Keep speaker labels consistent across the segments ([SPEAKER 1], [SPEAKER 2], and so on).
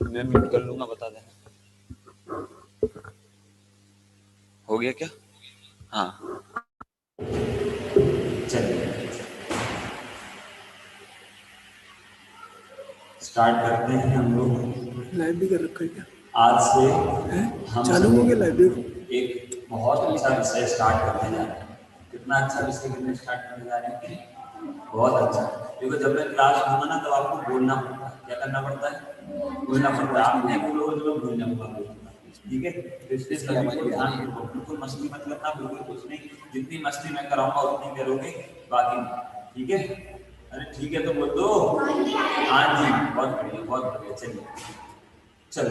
[SPEAKER 1] मैं म्यूट कर लूंगा, बता देना। हो गया क्या? हाँ चलिए स्टार्ट करते हैं हम लोग।
[SPEAKER 2] लाइव भी कर रखा है क्या?
[SPEAKER 1] आज से
[SPEAKER 2] है
[SPEAKER 1] हम
[SPEAKER 2] चालू हो गया लाइव? देखो
[SPEAKER 1] एक बहुत अच्छा विषय स्टार्ट करने जा रहे हैं। कितना अच्छा विषय करने स्टार्ट करने जा रहे हैं, बहुत अच्छा। क्योंकि जब मैं क्लास लूंगा ना तब आपको बोलना पड़ता है। क्या करना पड़ता है? बोलना पड़ता है। आप नहीं बोलोगे तो मैं भूल जाऊंगा। ठीक है, तो इसलिए सभी को ध्यान रखो, बिल्कुल मस्ती मत करना, बिल्कुल कुछ नहीं। जितनी मस्ती मैं कराऊंगा उतनी करोगे, बाकी नहीं। ठीक है? अरे ठीक है तो बोल दो। हाँ जी, बहुत बढ़िया बहुत बढ़िया। चलिए चलो,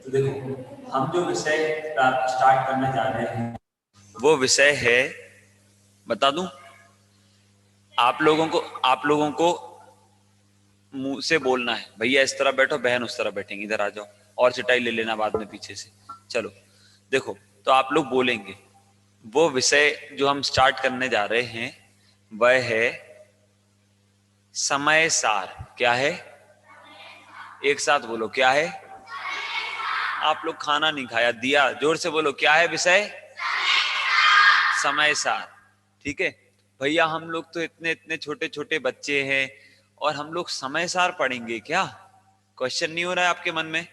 [SPEAKER 1] तो देखो हम जो विषय स्टार्ट करने जा रहे हैं वो विषय है, बता दूं आप लोगों को मुंह से बोलना है। भैया इस तरह बैठो, बहन उस तरह बैठेंगे, इधर आ जाओ, और चटाई ले लेना बाद में पीछे से। चलो देखो, तो आप लोग बोलेंगे। वो विषय जो हम स्टार्ट करने जा रहे हैं वह है समय सार। क्या है? एक साथ बोलो, क्या है? आप लोग खाना नहीं खाया, दिया जोर से बोलो, क्या है विषय? समय सार। ठीक है भैया, हम लोग तो इतने इतने छोटे छोटे बच्चे हैं और हम लोग समय सार पढ़ेंगे क्या? क्वेश्चन नहीं हो रहा है आपके मन में?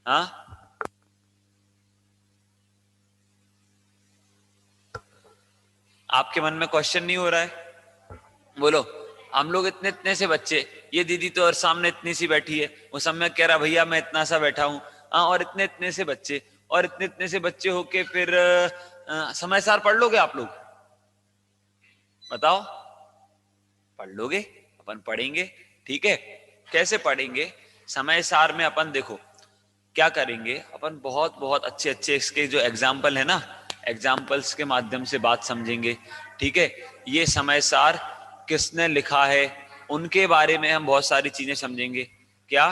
[SPEAKER 1] हाँ, आपके मन में क्वेश्चन नहीं हो रहा है? बोलो। हम लोग इतने इतने से बच्चे, ये दीदी तो और सामने इतनी सी बैठी है, वो समय कह रहा भैया मैं इतना सा बैठा हूँ। हाँ, और इतने इतने से बच्चे, और इतने इतने से बच्चे होके फिर समय सार पढ़ लोगे आप लोग? बताओ, पढ़ लोगे? अपन पढ़ेंगे। ठीक है, कैसे पढ़ेंगे? समय सार में अपन देखो क्या करेंगे, अपन बहुत बहुत अच्छे अच्छे इसके जो एग्जाम्पल है ना, एग्जाम्पल्स के माध्यम से बात समझेंगे। ठीक है, ये समय सार किसने लिखा है उनके बारे में हम बहुत सारी चीजें समझेंगे। क्या?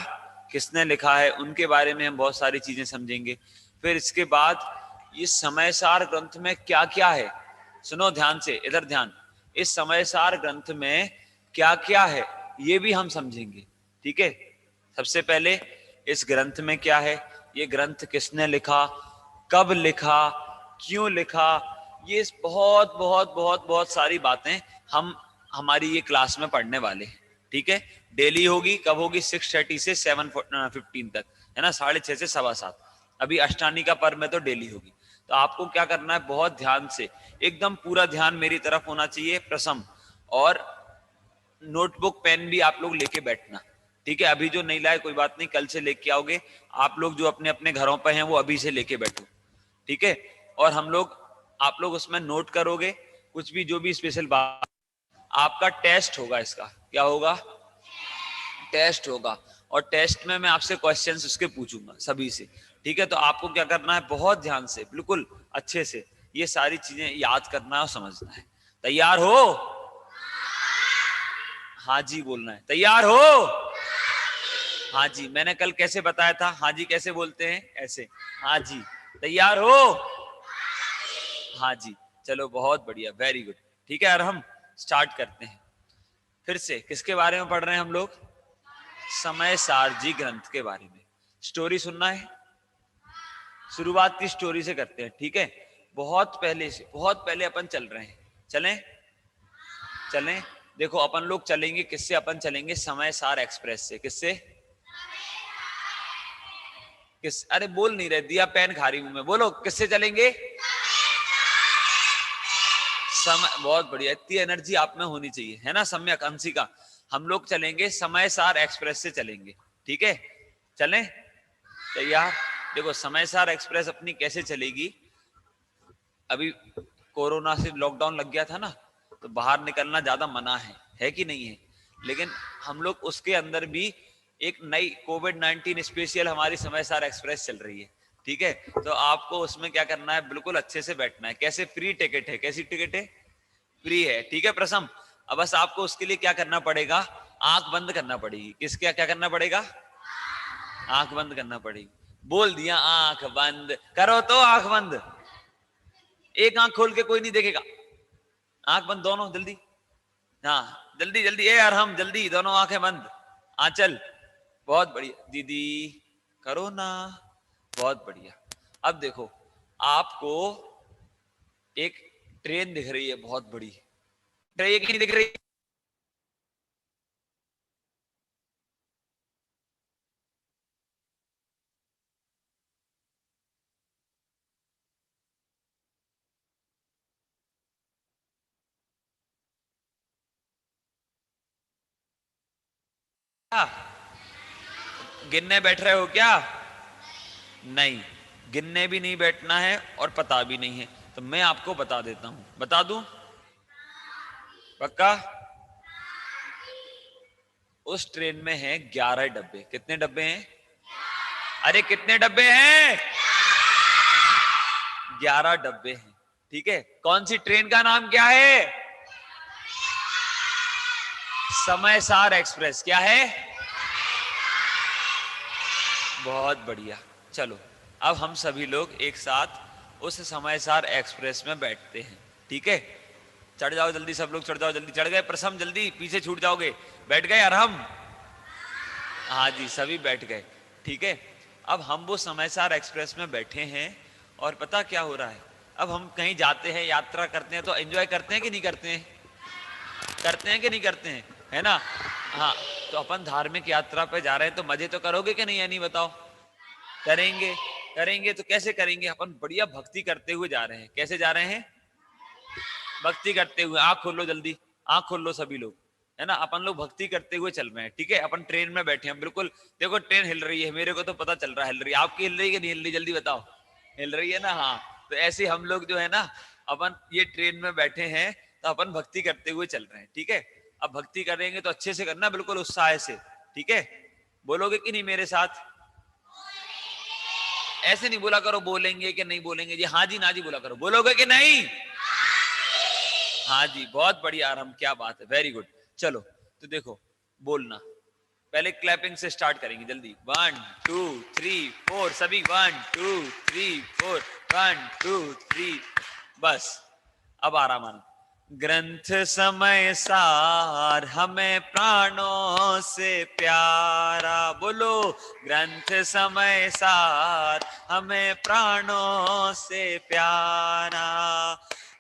[SPEAKER 1] किसने लिखा है उनके बारे में हम बहुत सारी चीजें समझेंगे। फिर इसके बाद ये समय सार ग्रंथ में क्या क्या है, सुनो ध्यान से, इधर ध्यान। इस समय सार ग्रंथ में क्या क्या है ये भी हम समझेंगे। ठीक है, सबसे पहले इस ग्रंथ में क्या है, ये ग्रंथ किसने लिखा, कब लिखा, क्यों लिखा, ये बहुत बहुत बहुत बहुत सारी बातें हम हमारी ये क्लास में पढ़ने वाले हैं। ठीक है, डेली होगी। कब होगी? 6:30 से 7:15 तक, है ना, 6:30 से 7:15। अभी अष्टानी का पर्व में तो डेली होगी। तो आपको क्या करना है, बहुत ध्यान से, एकदम पूरा ध्यान मेरी तरफ होना चाहिए प्रसम, और नोटबुक पेन भी आप लोग लेके बैठना। ठीक है, अभी जो नहीं लाए कोई बात नहीं, कल से लेके आओगे। आप लोग जो अपने अपने घरों पे हैं वो अभी से लेके बैठो। ठीक है, और आप लोग उसमें नोट करोगे कुछ भी, जो भी स्पेशल बात। आपका टेस्ट होगा, इसका क्या होगा? टेस्ट होगा। और टेस्ट में मैं आपसे क्वेश्चंस उसके पूछूंगा सभी से। ठीक है, तो आपको क्या करना है, बहुत ध्यान से, बिल्कुल अच्छे से ये सारी चीजें याद करना है और समझना है। तैयार हो? हाँ जी बोलना है। तैयार हो? हाँ जी। मैंने कल कैसे बताया था, हाँ जी कैसे बोलते हैं? ऐसे, हाँ जी। तैयार हो? हाँ जी। चलो बहुत बढ़िया, वेरी गुड। ठीक है, और हम स्टार्ट करते हैं। फिर से किसके बारे में पढ़ रहे हैं हम लोग? समय सारजी ग्रंथ के बारे में। स्टोरी सुनना है? शुरुआत की स्टोरी से करते हैं। ठीक है, बहुत पहले से, बहुत पहले अपन चल रहे हैं। चलें? चलें। देखो अपन लोग चलेंगे किससे? अपन चलेंगे समय सार एक्सप्रेस से। किससे? अरे बोल नहीं रहे, दिया पेन खा रही हूं मैं, बोलो किससे चलेंगे? समय, बहुत बढ़िया, इतनी एनर्जी आप में होनी चाहिए, है ना, सम्यक अंशिका। हम लोग चलेंगे समय सार एक्सप्रेस से चलेंगे। ठीक है, चलें? तैयार? देखो समय सार एक्सप्रेस अपनी कैसे चलेगी, अभी कोरोना से लॉकडाउन लग गया था ना, तो बाहर निकलना ज्यादा मना है कि नहीं है? लेकिन हम लोग उसके अंदर भी एक नई कोविड-19 स्पेशल हमारी समय सार एक्सप्रेस चल रही है। ठीक है, तो आपको उसमें क्या करना है, बिल्कुल अच्छे से बैठना है। कैसे? फ्री टिकट है। कैसी टिकट है? फ्री है। ठीक है प्रसम, अब बस आपको उसके लिए क्या करना पड़ेगा, आंख बंद करना पड़ेगी। किसके क्या करना पड़ेगा? आंख बंद करना पड़ेगी। बोल दिया, आंख बंद करो तो आंख बंद। एक आंख खोल के कोई नहीं देखेगा, आंख बंद दोनों जल्दी। हाँ जल्दी जल्दी, ए यार हम जल्दी, दोनों आंखें बंद। आंचल, बहुत बढ़िया दीदी, करो ना, बहुत बढ़िया। अब देखो, आपको एक ट्रेन दिख रही है बहुत बड़ी, ट्रेन नहीं दिख रही? गिनने बैठ रहे हो क्या? नहीं, गिनने भी नहीं बैठना है और पता भी नहीं है, तो मैं आपको बता देता हूं, बता दूं? पक्का? उस ट्रेन में है 11 डब्बे। कितने डब्बे हैं? अरे कितने डब्बे हैं? 11 डब्बे हैं। ठीक है, कौन सी ट्रेन का नाम क्या है? समय सार एक्सप्रेस। क्या है? बहुत बढ़िया। चलो, अब हम सभी लोग एक साथ उस समय सार एक्सप्रेस में बैठते हैं। ठीक है, चढ़ जाओ जल्दी, सब लोग चढ़ जाओ जल्दी। चढ़ गए प्रसम? जल्दी, पीछे छूट जाओगे। बैठ गए अरहम? हाँ जी, सभी बैठ गए। ठीक है, अब हम वो समयसार एक्सप्रेस में बैठे हैं और पता क्या हो रहा है, अब हम कहीं जाते हैं, यात्रा करते हैं, तो एंजॉय करते हैं कि नहीं करते हैं? करते हैं कि नहीं करते हैं? है ना? हाँ, तो अपन धार्मिक यात्रा पे जा रहे हैं तो मजे तो करोगे कि नहीं, या नहीं बताओ? करेंगे। करेंगे तो कैसे करेंगे? अपन बढ़िया भक्ति करते हुए जा रहे हैं। कैसे जा रहे हैं? भक्ति करते हुए। आंख खोल लो जल्दी, आंख खोल लो सभी लोग, है ना? अपन लोग भक्ति करते हुए चल रहे हैं। ठीक है, अपन ट्रेन में बैठे हैं बिल्कुल। देखो ट्रेन हिल रही है, मेरे को तो पता चल रहा है हिल रही है। आपकी हिल रही है कि नहीं हिल रही? जल्दी बताओ। हिल रही है ना? हाँ, तो ऐसे हम लोग जो है ना, अपन ये ट्रेन में बैठे हैं तो अपन भक्ति करते हुए चल रहे हैं। ठीक है, अब भक्ति करेंगे तो अच्छे से करना, बिल्कुल उत्साह से। ठीक है, बोलोगे कि नहीं मेरे साथ? ऐसे नहीं बोला करो बोलेंगे कि नहीं बोलेंगे जी, हाँ जी ना जी बोला करो। बोलोगे कि नहीं? हाँ जी, बहुत बढ़िया आराम, क्या बात है, वेरी गुड। चलो, तो देखो, बोलना पहले क्लैपिंग से स्टार्ट करेंगे जल्दी। 1 2 3 4, सभी 1 2 3 4, 1 2 3। बस, अब आराम आना। ग्रंथ समय सार हमें प्राणों से प्यारा। बोलो, ग्रंथ समय सार हमें प्राणों से प्यारा।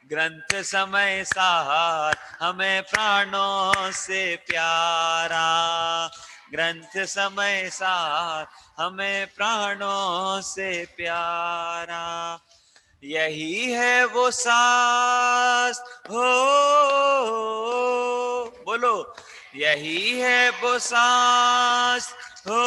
[SPEAKER 1] ग्रंथ समय सार हमें प्राणों से प्यारा। ग्रंथ समय सार हमें प्राणों से प्यारा। यही है वो सास हो, बोलो, यही है वो सास हो,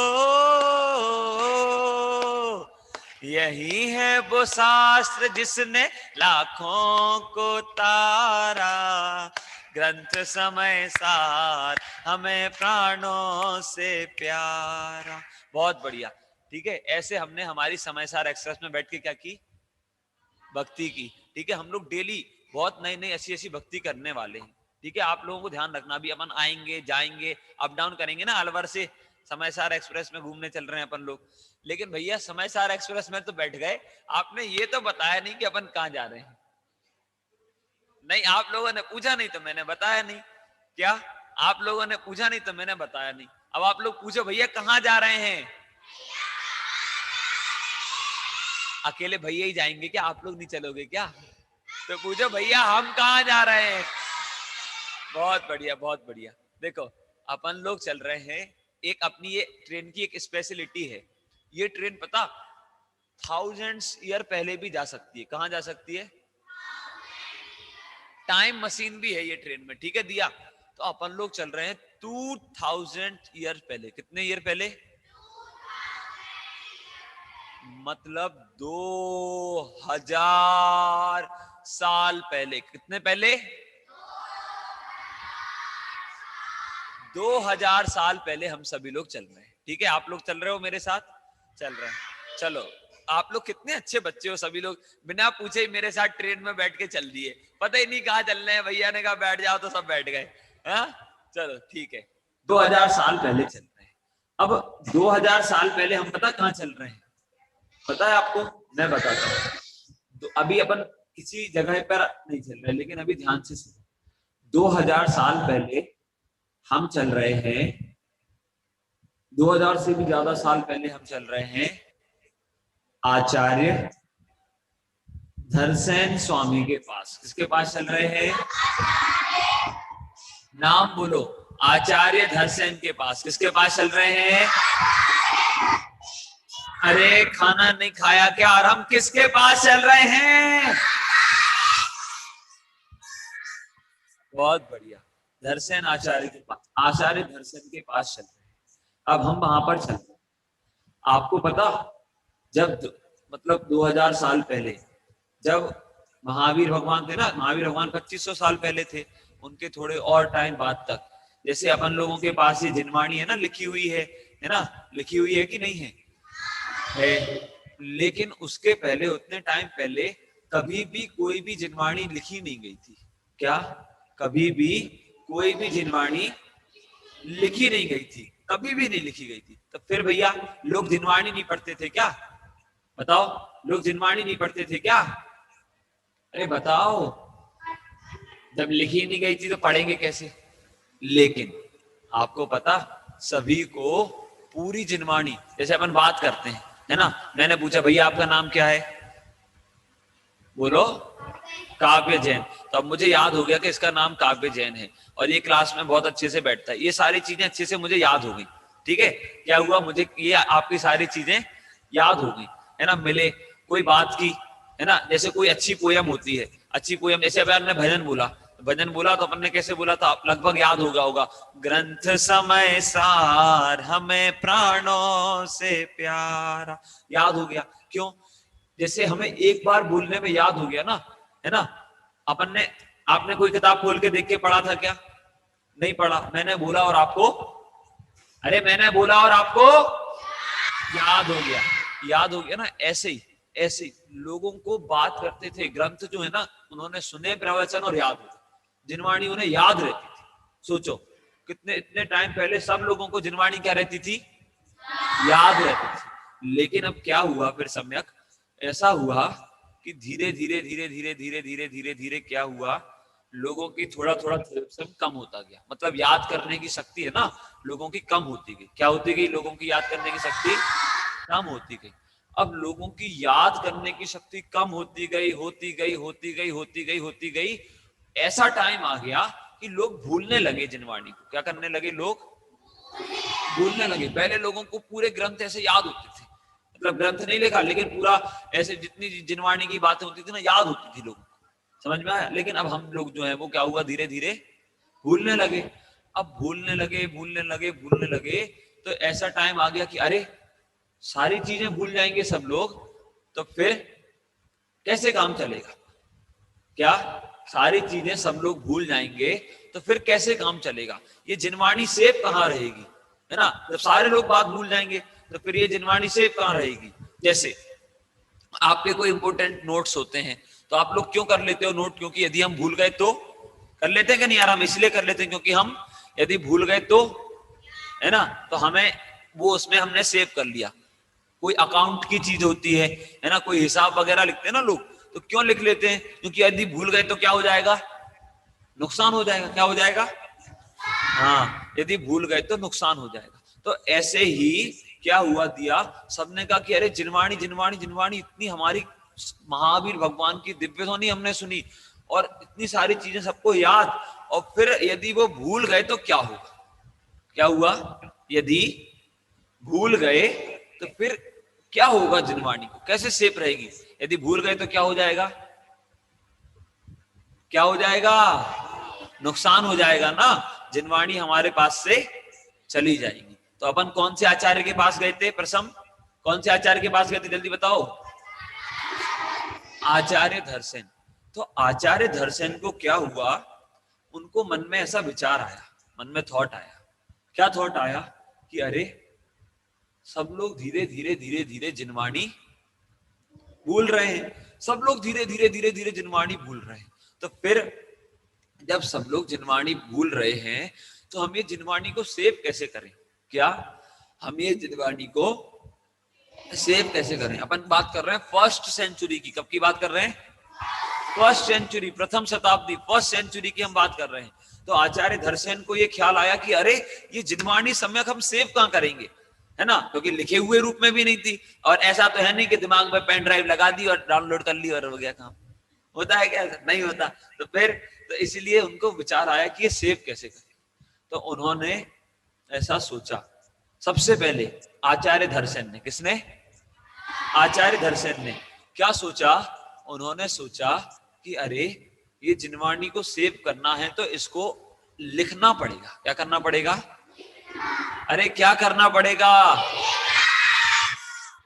[SPEAKER 1] यही है वो शास्त्र जिसने लाखों को तारा। ग्रंथ समय सार हमें प्राणों से प्यारा। बहुत बढ़िया। ठीक है, ऐसे हमने हमारी समय सार एक्सप्रेस में बैठ के क्या की? भक्ति की। ठीक है, हम लोग डेली बहुत नई नई ऐसी ऐसी भक्ति करने वाले हैं। ठीक है, आप लोगों को ध्यान रखना भी, अपन आएंगे जाएंगे अप डाउन करेंगे ना, अलवर से समयसार एक्सप्रेस में घूमने चल रहे हैं अपन लोग। लेकिन भैया समयसार एक्सप्रेस में तो बैठ गए, आपने ये तो बताया नहीं कि अपन कहाँ जा रहे हैं। नहीं, आप लोगों ने पूछा नहीं तो मैंने बताया नहीं। क्या आप लोगों ने पूछा नहीं तो मैंने बताया नहीं? अब आप लोग पूछो भैया कहाँ जा रहे हैं? अकेले भैया ही जाएंगे क्या? आप लोग नहीं चलोगे क्या? तो पूछो भैया हम कहाँ जा रहे हैं? बहुत बढ़िया, बहुत बढ़िया। देखो, अपन लोग चल रहे हैं, एक अपनी ये ट्रेन की एक स्पेशलिटी है। ये ट्रेन पता, थाउजेंड्स ईयर पहले भी जा सकती है। कहाँ जा सकती है? टाइम मशीन भी है ये ट्रेन में। ठीक है दिया, तो अपन लोग चल रहे हैं 2000 ईयर पहले। कितने ईयर पहले? मतलब 2000 साल पहले। कितने पहले? 2000 साल पहले हम सभी लोग चल रहे हैं। ठीक है, आप लोग चल रहे हो मेरे साथ? चल रहे हैं। चलो, आप लोग कितने अच्छे बच्चे हो, सभी लोग बिना पूछे ही मेरे साथ ट्रेन में बैठ के चल दिए। पता ही नहीं कहाँ चल रहे हैं, भैया ने कहा बैठ जाओ तो सब बैठ गए। हाँ, चलो ठीक है, 2000 साल पहले चल रहे हैं। अब 2000 साल पहले हम पता कहाँ चल रहे हैं? पता है आपको? मैं बताता हूँ। तो अभी अपन किसी जगह पर नहीं चल रहे, लेकिन अभी ध्यान से सुनो। 2000 साल पहले हम चल रहे हैं 2000 से भी ज्यादा साल पहले हम चल रहे हैं आचार्य धरसेन स्वामी के पास। किसके पास चल रहे हैं? नाम बोलो। आचार्य धरसेन के पास। किसके पास चल रहे हैं? अरे खाना नहीं खाया क्या? और हम किसके पास चल रहे हैं? बहुत बढ़िया, धरसेन आचार्य के पास। आचार्य धरसेन के पास चल रहे हैं। अब हम वहां पर चल रहे हैं। आपको पता, जब मतलब 2000 साल पहले जब महावीर भगवान थे ना, महावीर भगवान 2500 साल पहले थे, उनके थोड़े और टाइम बाद तक, जैसे अपन लोगों के पास ये जिनवाणी है ना, लिखी हुई है ना, लिखी हुई है कि नहीं है? है। लेकिन उसके पहले, उतने टाइम पहले कभी भी कोई भी जिनवाणी लिखी नहीं गई थी। क्या? कभी भी कोई भी जिनवाणी लिखी नहीं गई थी, कभी भी नहीं लिखी गई थी। तो फिर भैया लोग जिनवाणी नहीं पढ़ते थे क्या? बताओ, लोग जिनवाणी नहीं पढ़ते थे क्या? अरे बताओ, जब लिखी नहीं गई थी तो पढ़ेंगे कैसे? लेकिन आपको पता, सभी को पूरी जिनवाणी, जैसे अपन बात करते हैं है ना, मैंने पूछा भैया आपका नाम क्या है, बोलो काव्य जैन। तो अब मुझे याद हो गया कि इसका नाम काव्य जैन है और ये क्लास में बहुत अच्छे से बैठता है। ये सारी चीजें अच्छे से मुझे याद हो गई। ठीक है, क्या हुआ, मुझे ये आपकी सारी चीजें याद हो गई है ना। मिले, कोई बात की है ना, जैसे कोई अच्छी पोयम होती है, अच्छी पोयम, जैसे अभी आपने भजन बोला, भजन बोला तो अपन ने कैसे बोला था, लगभग याद होगा। ग्रंथ समय सार हमें प्राणों से प्यारा, याद हो गया। क्यों? जैसे हमें एक बार बोलने में याद हो गया ना, है ना। अपन ने, आपने कोई किताब खोल के देख के पढ़ा था क्या? नहीं पढ़ा। मैंने बोला और आपको, अरे मैंने बोला और आपको याद हो गया, याद हो गया ना। ऐसे ही लोगों को बात करते थे, ग्रंथ जो है ना, उन्होंने सुने प्रवचन और याद हो, जिनवाणी उन्हें याद रहती थी। सोचो कितने, इतने टाइम पहले सब लोगों को जिनवाणी क्या रहती थी? याद रहती थी। लेकिन अब क्या हुआ फिर सम्यक, ऐसा हुआ कि धीरे धीरे धीरे धीरे धीरे धीरे धीरे धीरे क्या हुआ, लोगों की थोड़ा थोड़ा कम होता गया। मतलब याद करने की शक्ति है ना, लोगों की कम होती गई। क्या होती गई? लोगों की याद करने की शक्ति कम होती गई। अब लोगों की याद करने की शक्ति कम होती गई, होती गई, होती गई, होती गई, होती गई। ऐसा टाइम आ गया कि लोग भूलने लगे जिनवाणी को। क्या करने लगे? लोग भूलने लगे। पहले लोगों को पूरे ग्रंथ ऐसे याद होते थे, मतलब ग्रंथ नहीं लिखा लेकिन पूरा ऐसे जितनी जिनवाणी की बातें होती थी ना, याद होती थी लोगों को, समझ में आया। लेकिन अब हम लोग जो है वो क्या हुआ, धीरे धीरे भूलने लगे। अब भूलने लगे, भूलने लगे, भूलने लगे, तो ऐसा टाइम आ गया कि अरे सारी चीजें भूल जाएंगे सब लोग, तो फिर कैसे काम चलेगा? क्या सारी चीजें सब लोग भूल जाएंगे तो फिर कैसे काम चलेगा? ये जिनवाणी सेफ कहाँ रहेगी, है ना। जब सारे लोग बात भूल जाएंगे तो फिर ये जिनवाणी सेफ कहाँ रहेगी? जैसे आपके कोई इंपोर्टेंट नोट्स होते हैं तो आप लोग क्यों कर लेते हो नोट? क्योंकि यदि हम भूल गए तो, कर लेते हैं कि नहीं यार? हम इसलिए कर लेते हैं क्योंकि हम यदि भूल गए तो, है ना, तो हमें वो उसमें हमने सेव कर लिया। कोई अकाउंट की चीज होती है ना, कोई हिसाब वगैरह लिखते हैं ना लोग, तो क्यों लिख लेते हैं? क्योंकि यदि भूल गए तो क्या हो जाएगा? नुकसान हो जाएगा। क्या हो जाएगा? हाँ, यदि भूल गए तो नुकसान हो जाएगा। तो ऐसे ही क्या हुआ, दिया सबने कहा कि अरे जिनवाणी जिनवाणी जिनवाणी, इतनी हमारी महावीर भगवान की दिव्य ध्वनि हमने सुनी और इतनी सारी चीजें सबको याद, और फिर यदि वो भूल गए तो क्या होगा? क्या हुआ? यदि भूल गए तो फिर क्या होगा? जिनवाणी को कैसे सेफ रहेगी? यदि भूल गए तो क्या हो जाएगा? क्या हो जाएगा? नुकसान हो जाएगा ना। जिनवाणी हमारे पास से चली जाएगी। तो अपन कौन से आचार्य के पास गए थे? प्रसम, कौन से आचार्य के पास गए थे? जल्दी बताओ। आचार्य धरसेन। तो आचार्य धरसेन को क्या हुआ, उनको मन में ऐसा विचार आया, मन में थॉट आया। क्या थॉट आया? कि अरे सब लोग धीरे धीरे धीरे धीरे जिनवाणी भूल रहे हैं, सब लोग धीरे धीरे धीरे धीरे जिनवाणी भूल रहे हैं। तो फिर जब सब लोग जिनवाणी भूल रहे हैं तो हम ये जिनवाणी को सेव कैसे करें? क्या हम ये जिनवाणी को सेव कैसे करें? अपन बात कर रहे हैं फर्स्ट सेंचुरी की। कब की बात कर रहे हैं? फर्स्ट सेंचुरी, प्रथम शताब्दी, फर्स्ट सेंचुरी की हम बात कर रहे हैं। तो आचार्य धरसेन को ये ख्याल आया कि अरे ये जिनवाणी सम्यक हम सेव कहां करेंगे? है ना, क्योंकि लिखे हुए रूप में भी नहीं थी। और ऐसा तो है नहीं कि दिमाग में पेन ड्राइव लगा दी और डाउनलोड कर ली और हो गया काम, होता है क्या? नहीं होता। तो फिर तो इसलिए उनको विचार आया कि ये सेव कैसे करें। तो उन्होंने ऐसा सोचा, सबसे पहले आचार्य धरसेन ने, किसने? आचार्य धरसेन ने क्या सोचा? उन्होंने सोचा कि अरे ये जिनवाणी को सेव करना है तो इसको लिखना पड़ेगा। क्या करना पड़ेगा? अरे क्या करना पड़ेगा?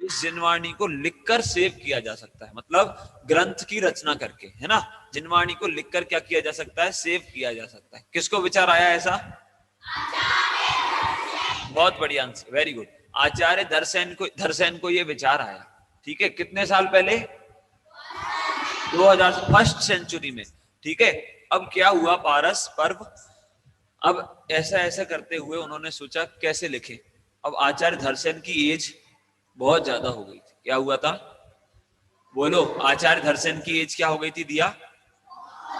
[SPEAKER 1] इस जिनवाणी को लिखकर सेव किया जा सकता है, मतलब ग्रंथ की रचना करके, है ना। जिनवाणी को लिखकर क्या किया जा सकता है? सेव किया जा सकता है। किसको विचार आया ऐसा? बहुत बढ़िया आंसर, वेरी गुड। आचार्य धरसेन को ये विचार आया, ठीक है। कितने साल पहले? 2000 फर्स्ट सेंचुरी में, ठीक है। अब क्या हुआ? पारस पर्व। अब ऐसा ऐसा करते हुए उन्होंने सोचा कैसे लिखे। अब आचार्य धरसेन की एज बहुत ज्यादा हो गई थी। क्या हुआ था? बोलो, आचार्य धरसेन की एज क्या हो गई थी दिया?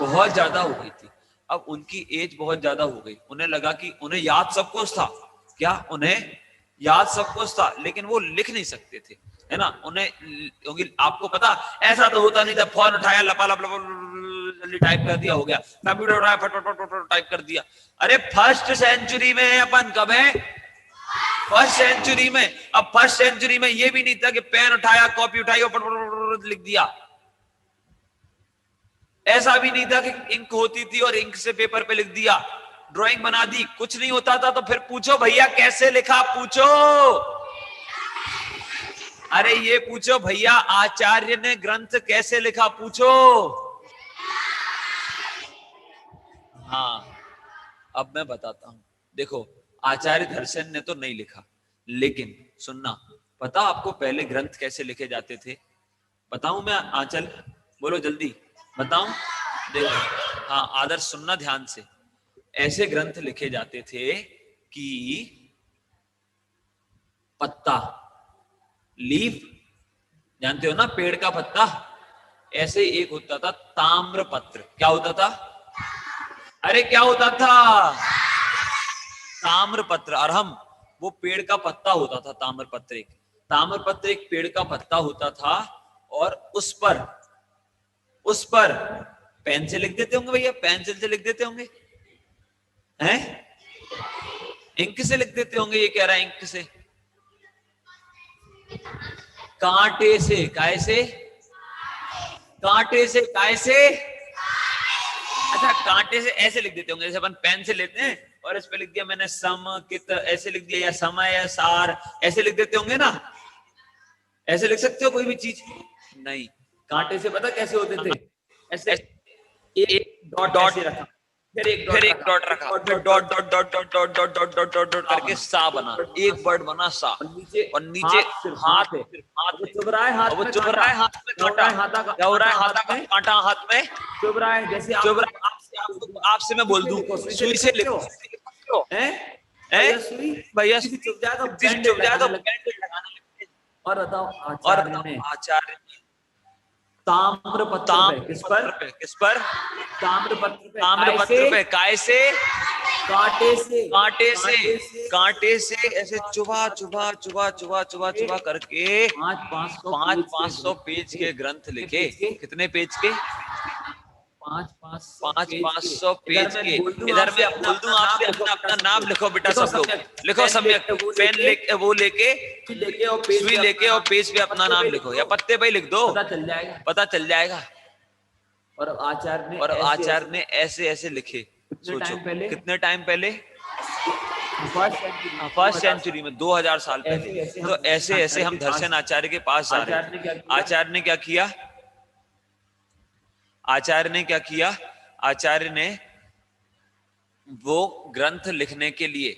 [SPEAKER 1] बहुत ज्यादा हो गई थी। अब उनकी एज बहुत ज्यादा हो गई, उन्हें लगा कि उन्हें याद सब कुछ था। क्या? उन्हें याद सब कुछ था, लेकिन वो लिख नहीं सकते थे, है ना। उन्हें, क्योंकि आपको पता ऐसा तो होता नहीं था, फोन उठाया लपालप जल्दी टाइप कर दिया, हो गया। कंप्यूटर उठाया फट टाइप कर दिया। अरे फर्स्ट सेंचुरी में अपन कब है? फर्स्ट सेंचुरी में। अब फर्स्ट सेंचुरी में ये भी नहीं था कि पेन उठाया, कॉपी उठाई और लिख दिया। ऐसा भी नहीं था कि इंक होती थी और इंक से पेपर पे लिख दिया, ड्राइंग बना दी, कुछ नहीं होता था। तो फिर पूछो भैया कैसे लिखा? पूछो, अरे ये पूछो भैया आचार्य ने ग्रंथ कैसे लिखा? पूछो। हाँ, अब मैं बताता हूं। देखो, आचार्य धरसेन ने तो नहीं लिखा, लेकिन सुनना, पता आपको पहले ग्रंथ कैसे लिखे जाते थे? बताऊं मैं? आंचल बोलो जल्दी, बताऊं? देखो, हाँ आदर्श सुनना ध्यान से। ऐसे ग्रंथ लिखे जाते थे कि पत्ता, लीफ, जानते हो ना, पेड़ का पत्ता। ऐसे एक होता था ताम्र पत्र। क्या होता था? अरे क्या होता था? ताम्र पत्र। अरहम, वो पेड़ का पत्ता होता था। ताम्र पत्र एक, ताम्र पत्र एक पेड़ का पत्ता होता था। और उस पर पेन से लिख देते होंगे भैया, पेंसिल से लिख देते होंगे, हैं? इंक से लिख देते होंगे। ये कह रहा है इंक से, कांटे से, काय से? कांटे से, काय से? अच्छा, कांटे से ऐसे लिख देते होंगे, जैसे अपन पेन से लेते हैं और इस पे लिख दिया मैंने सम कित, ऐसे लिख दिया, या समय या सार, ऐसे लिख देते होंगे ना। ऐसे लिख सकते हो कोई भी चीज? नहीं, कांटे से पता कैसे होते थे? ऐसे एक डॉट ऐसे रखा, फिर एक डॉट रखा, फिर dot dot dot dot dot dot dot dot dot dot करके सा बना, एक वर्ड बना सा। और नीचे हाथ, वो चुभ रहा है हाथ में कांटा, क्या हो रहा है? हाथ का कांटा हाथ में चुभ रहा है। जैसे चुभ रहा है, आपसे मैं बोल दूं सुई से लिखो, हैं भैया? चुभ जाए तो बैंडेज लगाना लगते। और बताओ, आचार्य ने ताम्र पत्र पे, किस पर? ताम्र पत्र पे काय से? कांटे से ऐसे चुभा करके 500 पेज के ग्रंथ लिखे। कितने पेज के? 500 पेज के। इधर मैं बोल दूं आपसे, अपना नाम लिखो बेटा, सब लोग लिखो सम्यक। पेन लेके, वो लेके, सुई लेके और पेज पे अपना नाम लिखो, या पत्ते पे लिख दो, पता चल जाएगा। और आचार्य ने ऐसे ऐसे लिखे। सोचो कितने टाइम पहले? फर्स्ट सेंचुरी में, 2000 साल पहले। तो ऐसे ऐसे हम धरसेन आचार्य के पास जा रहे हैं। आचार्य ने क्या किया? आचार्य ने वो ग्रंथ लिखने के लिए,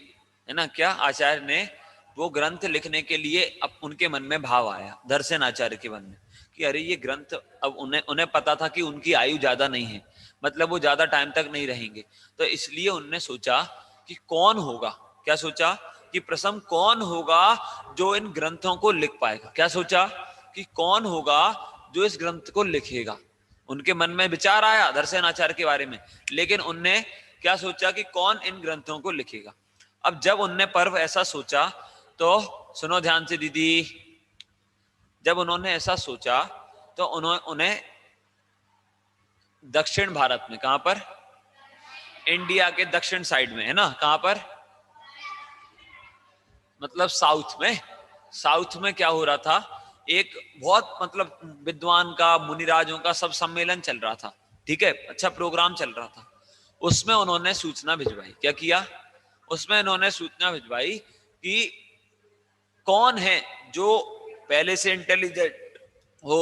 [SPEAKER 1] है ना, क्या आचार्य ने वो ग्रंथ लिखने के लिए, अब उनके मन में भाव आया, धरसेन आचार्य के मन में, कि अरे ये ग्रंथ, अब उन्हें पता था कि उनकी आयु ज्यादा नहीं है, मतलब वो ज्यादा टाइम तक नहीं रहेंगे। तो इसलिए उन्होंने सोचा कि कौन होगा, क्या सोचा कि प्रथम कौन होगा जो इन ग्रंथों को लिख पाएगा। क्या सोचा कि कौन होगा जो इस ग्रंथ को लिखेगा। उनके मन में विचार आया धरसेन आचार्य के बारे में, लेकिन उनने क्या सोचा कि कौन इन ग्रंथों को लिखेगा। अब जब उनने पर्व ऐसा सोचा तो सुनो ध्यान से दीदी। जब उन्होंने ऐसा सोचा तो उन्हें दक्षिण भारत में, कहां पर, इंडिया के दक्षिण साइड में, है ना, कहां पर, मतलब साउथ में। साउथ में क्या हो रहा था, एक बहुत मतलब विद्वान का, मुनिराजों का सब सम्मेलन चल रहा था, ठीक है, अच्छा प्रोग्राम चल रहा था। उसमें उन्होंने सूचना भिजवाई। क्या किया, उसमें उन्होंने सूचना भिजवाई कि कौन है जो पहले से इंटेलिजेंट हो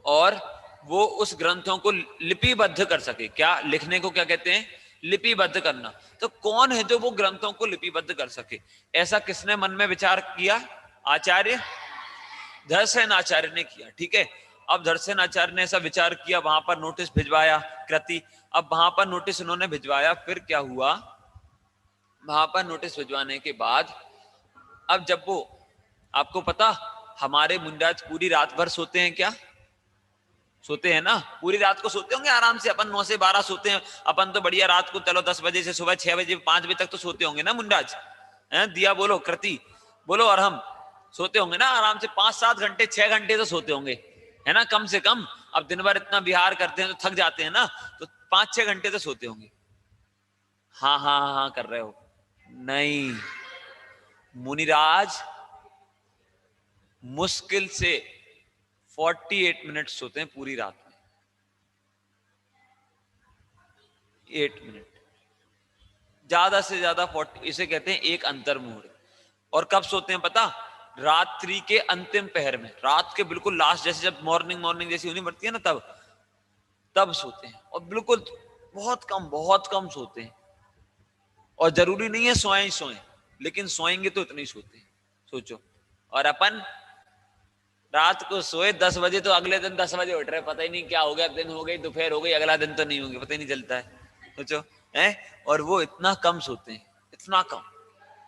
[SPEAKER 1] और वो उस ग्रंथों को लिपिबद्ध कर सके। क्या लिखने को क्या कहते हैं, लिपिबद्ध करना। तो कौन है जो वो ग्रंथों को लिपिबद्ध कर सके। ऐसा किसने मन में विचार किया, आचार्य धरसेन आचार्य ने किया, ठीक है। अब धरसेन आचार्य ने ऐसा विचार किया, वहां पर नोटिस भिजवाया कृति। अब वहां पर नोटिस उन्होंने भिजवाया, फिर क्या हुआ, वहां पर नोटिस भिजवाने के बाद अब जब वो, आपको पता हमारे मुंडाज पूरी रात भर सोते हैं क्या, सोते हैं ना, पूरी रात को सोते होंगे आराम से। अपन 9 से 12 सोते हैं, अपन तो बढ़िया रात को चलो 10 बजे से सुबह 6 बजे 5 बजे तक तो सोते होंगे ना मुंडाज, हैं दिया बोलो, कृति बोलो, और हम सोते होंगे ना आराम से 5-7 घंटे 6 घंटे तो सोते होंगे, है ना, कम से कम। अब दिन भर इतना विहार करते हैं तो थक जाते हैं ना, तो 5-6 घंटे तो सोते होंगे। हाँ हाँ हाँ कर रहे हो, नहीं, मुनिराज मुश्किल से 48 मिनट सोते हैं पूरी रात में, 8 मिनट, ज्यादा से ज्यादा 40, इसे कहते हैं एक अंतर मुहूर्त। और कब सोते हैं पता, रात्रि के अंतिम पहर में, रात के बिल्कुल लास्ट, जैसे जब मॉर्निंग जैसी होनी पड़ती है ना, तब सोते हैं। और बिल्कुल बहुत कम सोते हैं। और जरूरी नहीं है सोए ही सोए, लेकिन सोएंगे तो इतने ही सोते हैं, सोचो। और अपन रात को सोए 10 बजे तो अगले दिन 10 बजे उठ रहे, पता ही नहीं क्या हो गया, दिन हो गई, दोपहर हो गई, अगला दिन तो नहीं होगी, पता ही नहीं चलता है, सोचो है। और वो इतना कम सोते हैं, इतना कम,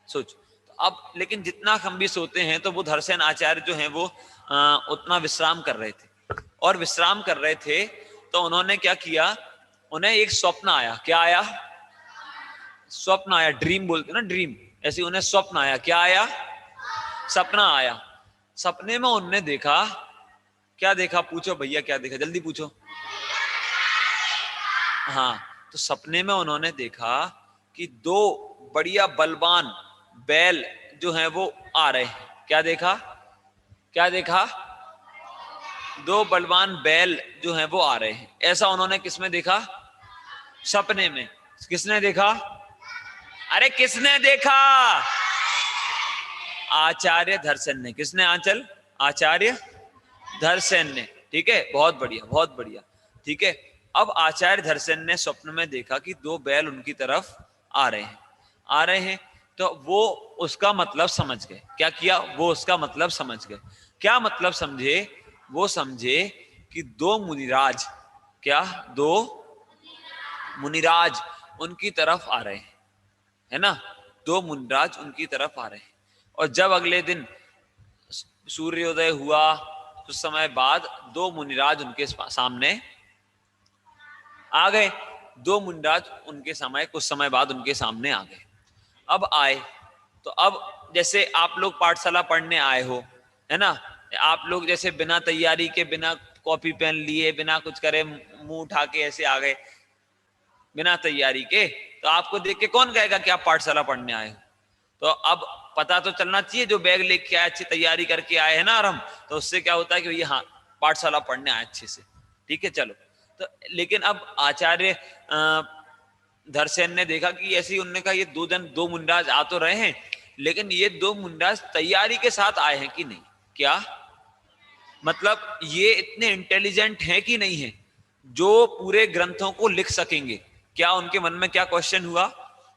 [SPEAKER 1] सोचो। अब लेकिन जितना हम भी सोते हैं, तो वो धरसेन आचार्य जो हैं वो उतना विश्राम कर रहे थे। और विश्राम कर रहे थे तो उन्होंने क्या किया, उन्हें एक स्वप्न आया। क्या आया, स्वप्न आया, ड्रीम बोलते ना, ड्रीम, ऐसे उन्हें स्वप्न आया। क्या आया, सपना आया। सपने में उन्होंने देखा, क्या देखा, पूछो भैया क्या देखा, जल्दी पूछो। हाँ, तो सपने में उन्होंने देखा कि 2 बढ़िया बलवान बैल जो हैं वो आ रहे हैं। क्या देखा, क्या देखा, 2 बलवान बैल जो हैं वो आ रहे हैं। ऐसा उन्होंने किसमें देखा, सपने में। किसने देखा, अरे किसने देखा, आचार्य धरसेन ने। किसने, आंचल, आचार्य धरसेन ने, ठीक है, बहुत बढ़िया बहुत बढ़िया, ठीक है। अब आचार्य धरसेन ने स्वप्न में देखा कि 2 बैल उनकी तरफ आ रहे हैं, आ रहे हैं। तो वो उसका मतलब समझ गए। क्या किया, वो उसका मतलब समझ गए। क्या मतलब समझे, वो समझे कि 2 मुनिराज, क्या, 2 मुनिराज उनकी तरफ आ रहे हैं, है ना, 2 मुनिराज उनकी तरफ आ रहे हैं। और जब अगले दिन सूर्योदय हुआ, कुछ समय बाद 2 मुनिराज उनके सामने आ गए। 2 मुनिराज उनके समय, कुछ समय बाद उनके सामने आ गए। अब आए तो अब जैसे आप लोग पाठशाला पढ़ने आए हो, है ना, आप लोग जैसे बिना तैयारी के, बिना कॉपी पेन लिए, बिना कुछ करे, मुंह उठा के ऐसे आ गए बिना तैयारी के, तो आपको देख के कौन कहेगा कि आप पाठशाला पढ़ने आए हो। तो अब पता तो चलना चाहिए, जो बैग लेके आए, अच्छी तैयारी करके आए हैं ना आराम, तो उससे क्या होता है कि हाँ पाठशाला पढ़ने आए अच्छे से, ठीक है, चलो। तो लेकिन अब आचार्य धरसेन ने देखा कि ऐसे, उन्होंने कहा ये 2 मुनिराज आ तो रहे हैं, लेकिन ये 2 मुनिराज तैयारी के साथ आए हैं कि नहीं, क्या मतलब ये इतने इंटेलिजेंट हैं कि नहीं है जो पूरे ग्रंथों को लिख सकेंगे। क्या उनके मन में क्या क्वेश्चन हुआ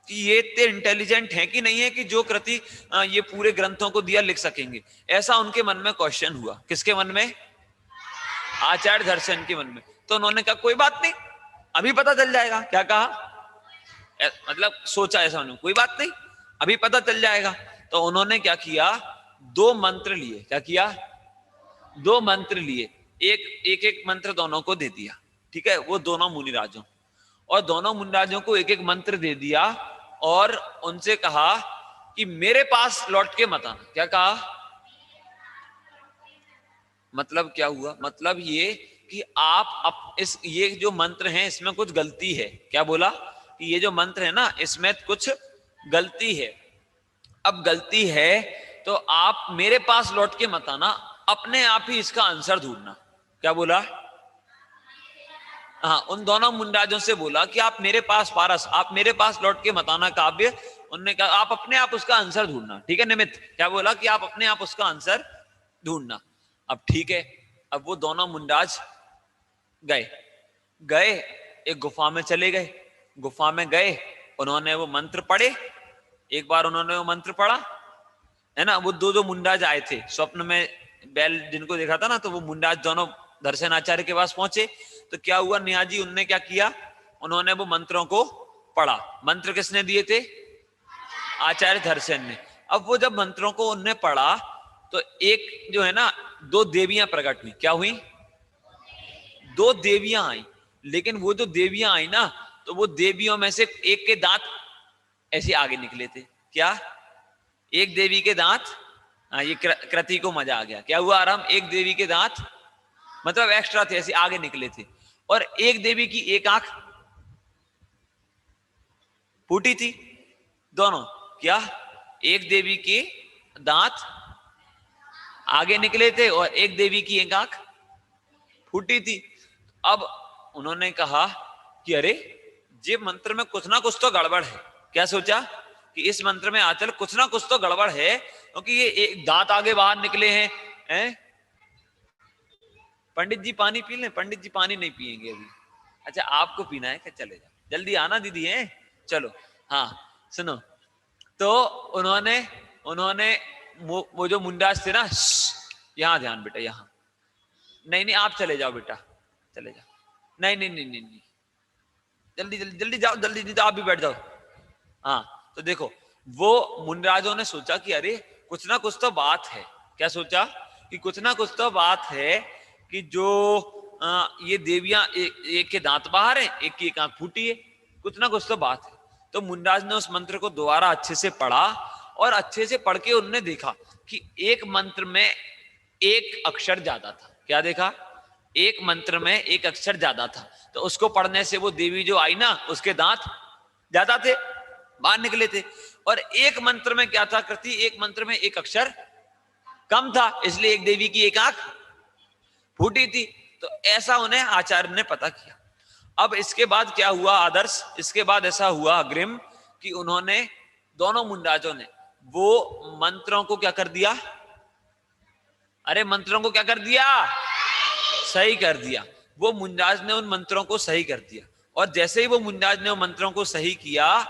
[SPEAKER 1] कि ये इतने इंटेलिजेंट हैं कि नहीं है कि जो कृति ये पूरे ग्रंथों को दिया लिख सकेंगे। ऐसा उनके मन में क्वेश्चन हुआ। किसके मन में, आचार्य धरसेन के मन में। तो उन्होंने कहा कोई बात नहीं, अभी पता चल जाएगा। क्या कहा, मतलब सोचा ऐसा उन्होंने, कोई बात नहीं अभी पता चल जाएगा। तो उन्होंने क्या किया, 2 मंत्र लिए। क्या किया, 2 मंत्र लिए, एक मंत्र दोनों को दे दिया, ठीक है, वो दोनों मुनिराजों, और दोनों मुनिराजों को एक मंत्र दे दिया और उनसे कहा कि मेरे पास लौट के मत आना। क्या कहा, मतलब क्या हुआ? मतलब ये कि आप इस ये जो मंत्र है इसमें कुछ गलती है। क्या बोला? कि ये जो मंत्र है ना इसमें कुछ गलती है। अब गलती है तो आप मेरे पास लौट के मत आना, अपने आप ही इसका आंसर ढूंढना। क्या बोला? हाँ, उन दोनों मुंडाजों से बोला कि आप मेरे पास, पारस आप मेरे पास लौट के मत आना काव्य। उन्होंने कहा आप अपने आप उसका आंसर ढूंढना। ठीक है निमित्त? क्या बोला? कि आप अपने आप उसका आंसर ढूंढना। अब ठीक है, अब वो दोनों मुंडाज गए गए एक गुफा में चले गए। गुफा में गए, उन्होंने वो मंत्र पढ़े। एक बार उन्होंने वो मंत्र पढ़ा, है ना। वो दो मुंडाज आए थे स्वप्न में, बैल जिनको देखा था ना, तो वो मुंडाज दोनों दर्शनाचार्य के पास पहुंचे। तो क्या हुआ नियाजी, उनने क्या किया? उन्होंने वो मंत्रों को पढ़ा। मंत्र किसने दिए थे? आचार्य धर्षण ने। अब वो जब मंत्रों को उनने पढ़ा तो एक जो है ना, दो देवियां प्रकट हुई। क्या हुई? दो देवियां आई। लेकिन वो जो देवियां आई ना, तो वो देवियों में से एक के दांत ऐसे आगे निकले थे। क्या? एक देवी के दांत, हाँ ये कृति को मजा आ गया। क्या हुआ आराम? एक देवी के दांत मतलब एक्स्ट्रा थे, ऐसे आगे निकले थे। और एक देवी की एक आंख फूटी थी। दोनों। क्या? एक देवी के दांत आगे निकले थे और एक देवी की एक आंख फूटी थी। अब उन्होंने कहा कि अरे ये मंत्र में कुछ ना कुछ तो गड़बड़ है। क्या सोचा? कि इस मंत्र में आचल कुछ ना कुछ तो गड़बड़ है, क्योंकि ये एक दांत आगे बाहर निकले हैं। पंडित जी पानी पी लें? पंडित जी पानी नहीं पिएंगे अभी। अच्छा आपको पीना है क्या? चले जाओ, जल्दी आना दीदी है। चलो हाँ सुनो। तो उन्होंने उन्होंने वो जो मुंडास थे ना, यहाँ ध्यान बेटा, यहाँ। नहीं नहीं आप चले जाओ बेटा, चले जाओ। नहीं नहीं नहीं नहीं, नहीं। जल्दी जल्दी जल्दी जाओ, जल्दी जल्दी आप भी बैठ जाओ। हाँ तो देखो, वो मुंडराजों ने सोचा कि अरे कुछ ना कुछ तो बात है। क्या सोचा? कि कुछ ना कुछ तो बात है कि जो ये देवियां एक के दांत बाहर है, एक की एक आंख फूटी है। कुछ ना कुछ तो बात है। तो मुंडराज ने उस मंत्र को दोबारा अच्छे से पढ़ा, और अच्छे से पढ़ के उन्होंने देखा कि एक मंत्र में एक अक्षर ज्यादा था। क्या देखा? एक मंत्र में एक अक्षर ज्यादा था। तो उसको पढ़ने से वो देवी जो आई ना, उसके दांत ज्यादा थे, बाहर निकले थे। और एक मंत्र में क्या था कृति? एक मंत्र में एक अक्षर कम था, इसलिए एक देवी की एक आंख फूटी थी। तो ऐसा उन्हें आचार्य ने पता किया। अब इसके बाद क्या हुआ आदर्श? इसके बाद ऐसा हुआ अग्रिम कि उन्होंने, दोनों मुंडाजों ने वो मंत्रों को क्या कर दिया? अरे मंत्रों को क्या कर दिया? सही कर दिया। वो मुंडाज ने उन मंत्रों को सही कर दिया। और जैसे ही वो मुंडाज ने उन मंत्रों को सही किया,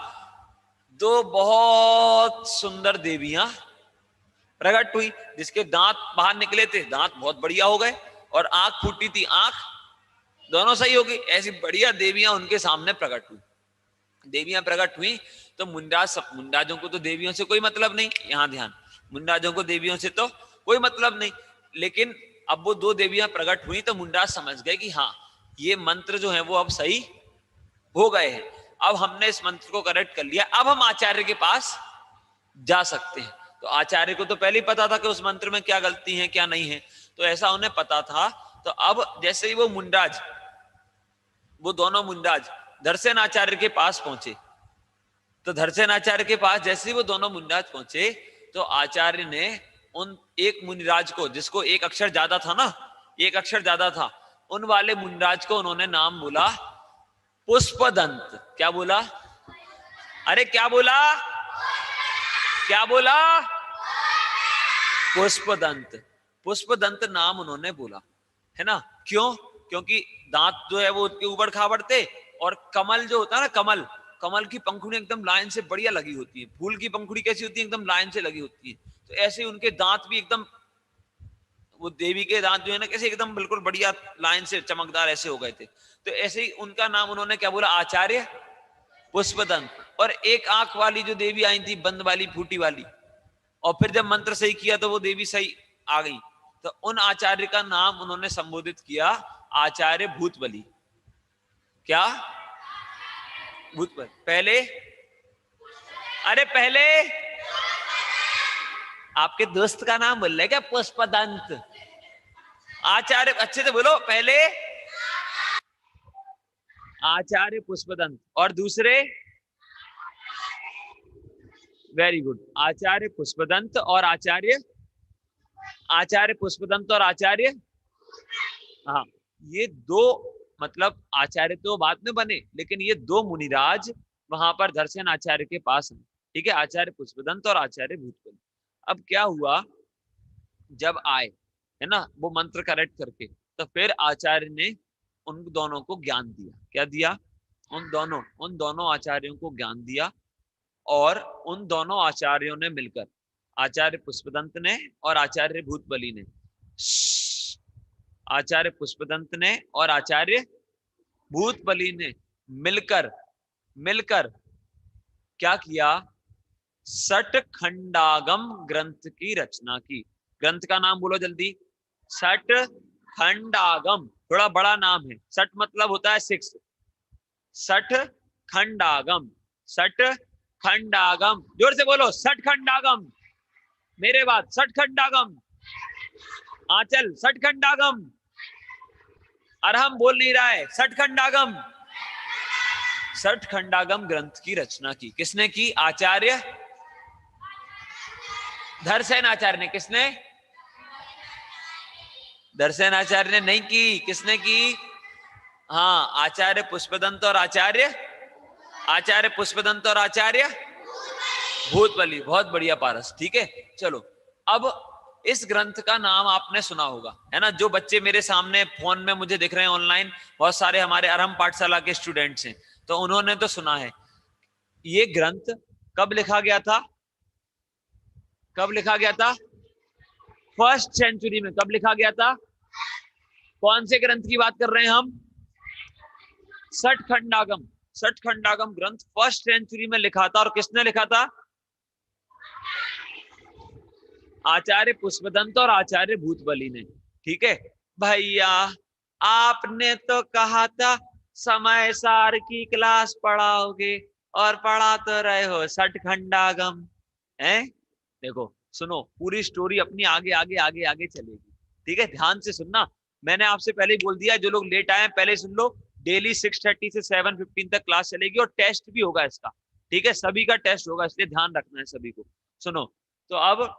[SPEAKER 1] दो बहुत सुंदर देवियां प्रकट हुई, जिसके दांत बाहर निकले थे, दांत बहुत बढ़िया हो गए, और आंख फूटी थी, आंख दोनों सही हो गई। ऐसी बढ़िया देवियां उनके सामने प्रकट हुई। देवियां प्रकट हुई तो मुंडाजों को तो देवियों से कोई मतलब नहीं। यहां ध्यान, मुंडाजों को देवियों से तो कोई मतलब नहीं। लेकिन अब वो दो देवियां प्रकट हुई तो मुंडाज समझ गए कि हाँ ये मंत्र जो है वो अब सही हो गए हैं। अब हमने इस मंत्र को करेक्ट कर लिया, अब हम आचार्य के पास जा सकते हैं। तो आचार्य को तो पहले ही पता था कि उस मंत्र में क्या गलती है क्या नहीं है, तो ऐसा उन्हें पता था। तो अब जैसे ही वो दोनों मुंडाज धर्षण आचार्य के पास पहुंचे, तो धर्षण आचार्य के पास जैसे ही वो दोनों मुंडाज पहुंचे, तो आचार्य ने उन एक मुनिराज को, जिसको एक अक्षर ज्यादा था ना, एक अक्षर ज्यादा था, उन वाले मुंडाज को उन्होंने नाम बोला पुष्पदंत। क्या बोला? अरे क्या बोला? क्या बोला? पुष्पदंत। पुष्पदंत नाम उन्होंने बोला, है ना। क्यों? क्योंकि दांत जो है वो उसके ऊबड़ खाबड़ थे, और कमल जो होता है ना, कमल, कमल की पंखुड़ी एकदम लाइन से बढ़िया लगी होती है। फूल की पंखुड़ी कैसी होती है? एकदम लाइन से लगी होती है। तो ऐसे उनके दांत भी एकदम, वो देवी के दांत जो है ना, कैसे एकदम बिल्कुल बढ़िया लाइन से चमकदार ऐसे हो गए थे। तो ऐसे ही उनका नाम उन्होंने क्या बोला? आचार्य पुष्पदंत। और एक आंख वाली जो देवी आई थी, बंद वाली, फूटी वाली, और फिर जब मंत्र सही किया तो वो देवी सही आ गई। तो उन आचार्य का नाम उन्होंने संबोधित किया आचार्य भूतबली। क्या? भूतबली पहले? अरे पहले आपके दोस्त का नाम बोल रहे क्या? पुष्पदंत। आचार्य, अच्छे से बोलो, पहले आचार्य पुष्पदंत और दूसरे, वेरी गुड, आचार्य पुष्पदंत और आचार्य, आचार्य पुष्पदंत और आचार्य, हाँ, ये दो, मतलब आचार्य तो बाद में बने, लेकिन ये दो मुनिराज वहां पर दर्शन आचार्य के पास हैं। ठीक है, आचार्य पुष्पदंत और आचार्य भूतबली। अब क्या हुआ, जब आए, है ना, वो मंत्र करेक्ट करके, तो फिर आचार्य ने उन दोनों को ज्ञान दिया। क्या दिया? उन दोनों आचार्यों को ज्ञान दिया। और उन दोनों आचार्यों ने मिलकर, आचार्य पुष्पदंत ने और आचार्य भूतबली ने, आचार्य पुष्पदंत ने और आचार्य भूतबली ने मिलकर मिलकर क्या किया? सठ खंडागम ग्रंथ की रचना की। ग्रंथ का नाम बोलो जल्दी। सठ खंडागम, थोड़ा बड़ा नाम है। सठ मतलब होता है 6। सठ खंडागम, सठ खंडागम, जोर से बोलो, सठ खंडागम। मेरे बाद, सठ खंडागम। आंचल, सठ खंडागम। अरहम बोल नहीं रहा है, सठ खंडागम। सठ खंडागम ग्रंथ की रचना की। किसने की? आचार्य धरसेन आचार्य ने। किसने? धरसेन आचार्य ने नहीं की। किसने की? हाँ, आचार्य पुष्पदंत और आचार्य, आचार्य पुष्पदंत और आचार्य भूतबली। बहुत बढ़िया पारस, ठीक है। चलो, अब इस ग्रंथ का नाम आपने सुना होगा, है ना। जो बच्चे मेरे सामने फोन में मुझे दिख रहे हैं ऑनलाइन, बहुत सारे हमारे अरहम पाठशाला के स्टूडेंट्स हैं, तो उन्होंने तो सुना है। ये ग्रंथ कब लिखा गया था? कब लिखा गया था? फर्स्ट सेंचुरी में। कब लिखा गया था? कौन से ग्रंथ की बात कर रहे हैं हम? सठ खंडागम। सठ खंडागम ग्रंथ फर्स्ट सेंचुरी में लिखा था। और किसने लिखा था? आचार्य पुष्पदंत और आचार्य भूतबली ने। ठीक है भैया, आपने तो कहा था समय सार की क्लास पढ़ाओगे, और पढ़ा तो रहे हो सठ खंडागम है। देखो सुनो, पूरी स्टोरी अपनी आगे आगे आगे आगे चलेगी। ठीक है, ध्यान से सुनना। मैंने आपसे पहले ही बोल दिया, जो लोग लेट आए हैं पहले सुन लो। डेली 6:30 से 7:15 तक क्लास चलेगी, और टेस्ट भी होगा इसका। ठीक है, सभी का टेस्ट होगा, इसलिए ध्यान रखना है सभी को। सुनो, तो अब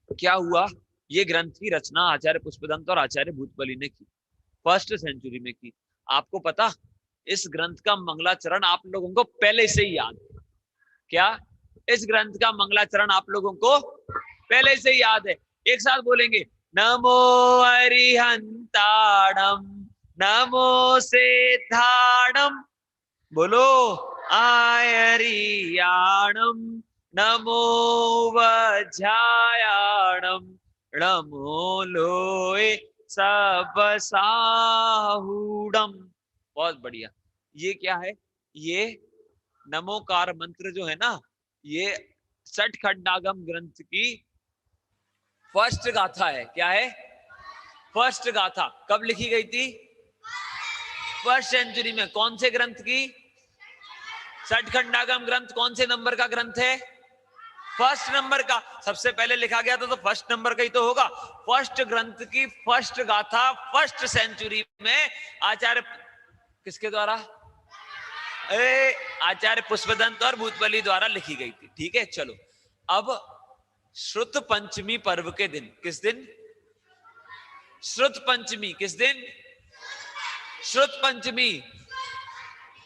[SPEAKER 1] क्या हुआ, ये ग्रंथ की रचना आचार्य पुष्पदंत और आचार्य भूतबली ने की, फर्स्ट सेंचुरी में की। आपको पता, इस ग्रंथ का मंगलाचरण आप लोगों को पहले से ही याद है। क्या इस ग्रंथ का मंगलाचरण आप लोगों को पहले से ही याद है? एक साथ बोलेंगे, नमो अरिहंताणम, नमो सिद्धाणम, बोलो आयरियाणम, नमो वज्रायाणम, नमो लोए सब साहुडम। बहुत बढ़िया। ये क्या है? ये नमोकार मंत्र जो है ना, ये सठ खंडागम ग्रंथ की फर्स्ट गाथा है। क्या है? फर्स्ट गाथा। कब लिखी गई थी? फर्स्ट सेंचुरी में। कौन से ग्रंथ की? सठ खंडागम ग्रंथ कौन से नंबर का ग्रंथ है? फर्स्ट नंबर का। सबसे पहले लिखा गया था तो फर्स्ट नंबर का ही तो होगा। फर्स्ट ग्रंथ की फर्स्ट गाथा फर्स्ट सेंचुरी में आचार्य किसके द्वारा? आचार्य पुष्पदंत और भूतबली द्वारा लिखी गई थी। ठीक है, चलो अब श्रुत पंचमी पर्व के दिन, किस दिन? श्रुत पंचमी। किस दिन? श्रुत पंचमी।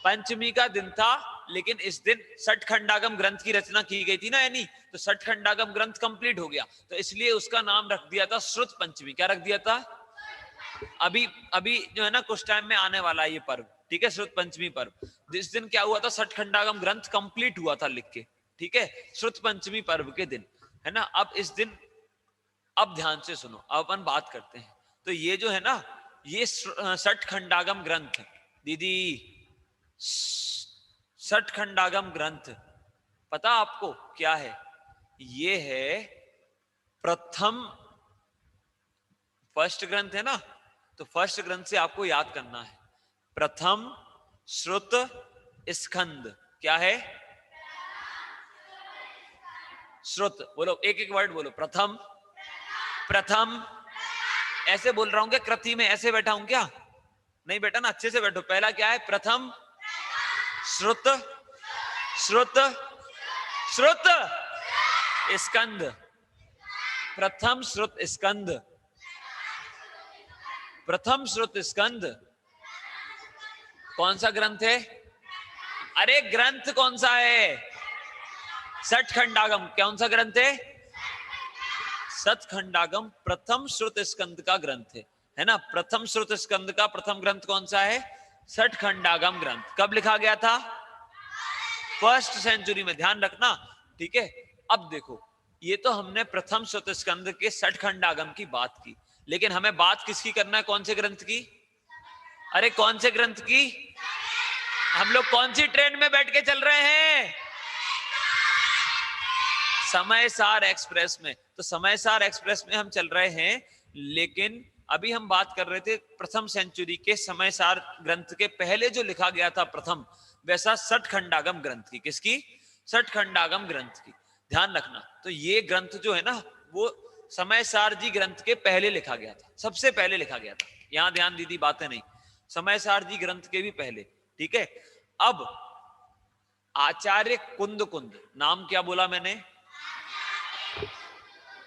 [SPEAKER 1] पंचमी का दिन था, लेकिन इस दिन सठ खंडागम ग्रंथ की रचना की गई थी ना, यानी तो सठ खंडागम ग्रंथ कंप्लीट हो गया, तो इसलिए उसका नाम रख दिया था श्रुत पंचमी। क्या रख दिया था? अभी अभी जो है ना, कुछ टाइम में आने वाला है ये पर्व। ठीक है, श्रुत पंचमी पर्व। जिस दिन क्या हुआ था, सठ खंडागम ग्रंथ कंप्लीट हुआ था लिख के। ठीक है, श्रुत पंचमी पर्व के दिन, है ना। अब इस दिन, अब ध्यान से सुनो, अब अपन बात करते हैं। तो ये जो है ना, ये सठ खंडागम ग्रंथ, दीदी, सठ खंडागम ग्रंथ पता आपको क्या है? ये है प्रथम, फर्स्ट ग्रंथ है ना, तो फर्स्ट ग्रंथ से आपको याद करना है, प्रथम श्रुत स्कंद। क्या है? श्रुत। बोलो, एक एक वर्ड बोलो। प्रथम, प्रथम ऐसे बोल रहा हूं क्या? कृति में ऐसे बैठा हूं क्या? नहीं बेटा ना, अच्छे से बैठो। पहला क्या है? प्रथम श्रुत श्रुत श्रुत स्कंद। प्रथम श्रुत स्कंद। प्रथम श्रुत स्कंद कौन सा ग्रंथ है? अरे ग्रंथ कौन सा है? सठखंडागम। कौन सा ग्रंथ है? सतखंडागम प्रथम श्रुत स्कंद का ग्रंथ है ना। प्रथम श्रुत स्कंद का प्रथम ग्रंथ कौन सा है? सठखंडागम ग्रंथ। कब लिखा गया था? फर्स्ट सेंचुरी में, ध्यान रखना, ठीक है। अब देखो, ये तो हमने प्रथम श्रुत स्कंद के सठखंडागम की बात की, लेकिन हमें बात किसकी करना है? कौन से ग्रंथ की? अरे कौन से ग्रंथ की? हम लोग कौन सी ट्रेन में बैठ के चल रहे हैं? समय सार एक्सप्रेस में। तो समय सार एक्सप्रेस में हम चल रहे हैं, लेकिन अभी हम बात कर रहे थे प्रथम सेंचुरी के समय सार ग्रंथ के पहले जो लिखा गया था प्रथम, वैसा सठखंडागम ग्रंथ की। किसकी? सठखंडागम ग्रंथ की। ध्यान रखना, तो ये ग्रंथ जो है ना, वो समय सार जी ग्रंथ के पहले लिखा गया था, सबसे पहले लिखा गया था। यहां ध्यान दीदी, बातें नहीं, समय सार जी ग्रंथ के भी पहले, ठीक है। अब आचार्य कुंद कुंद, नाम क्या बोला मैंने?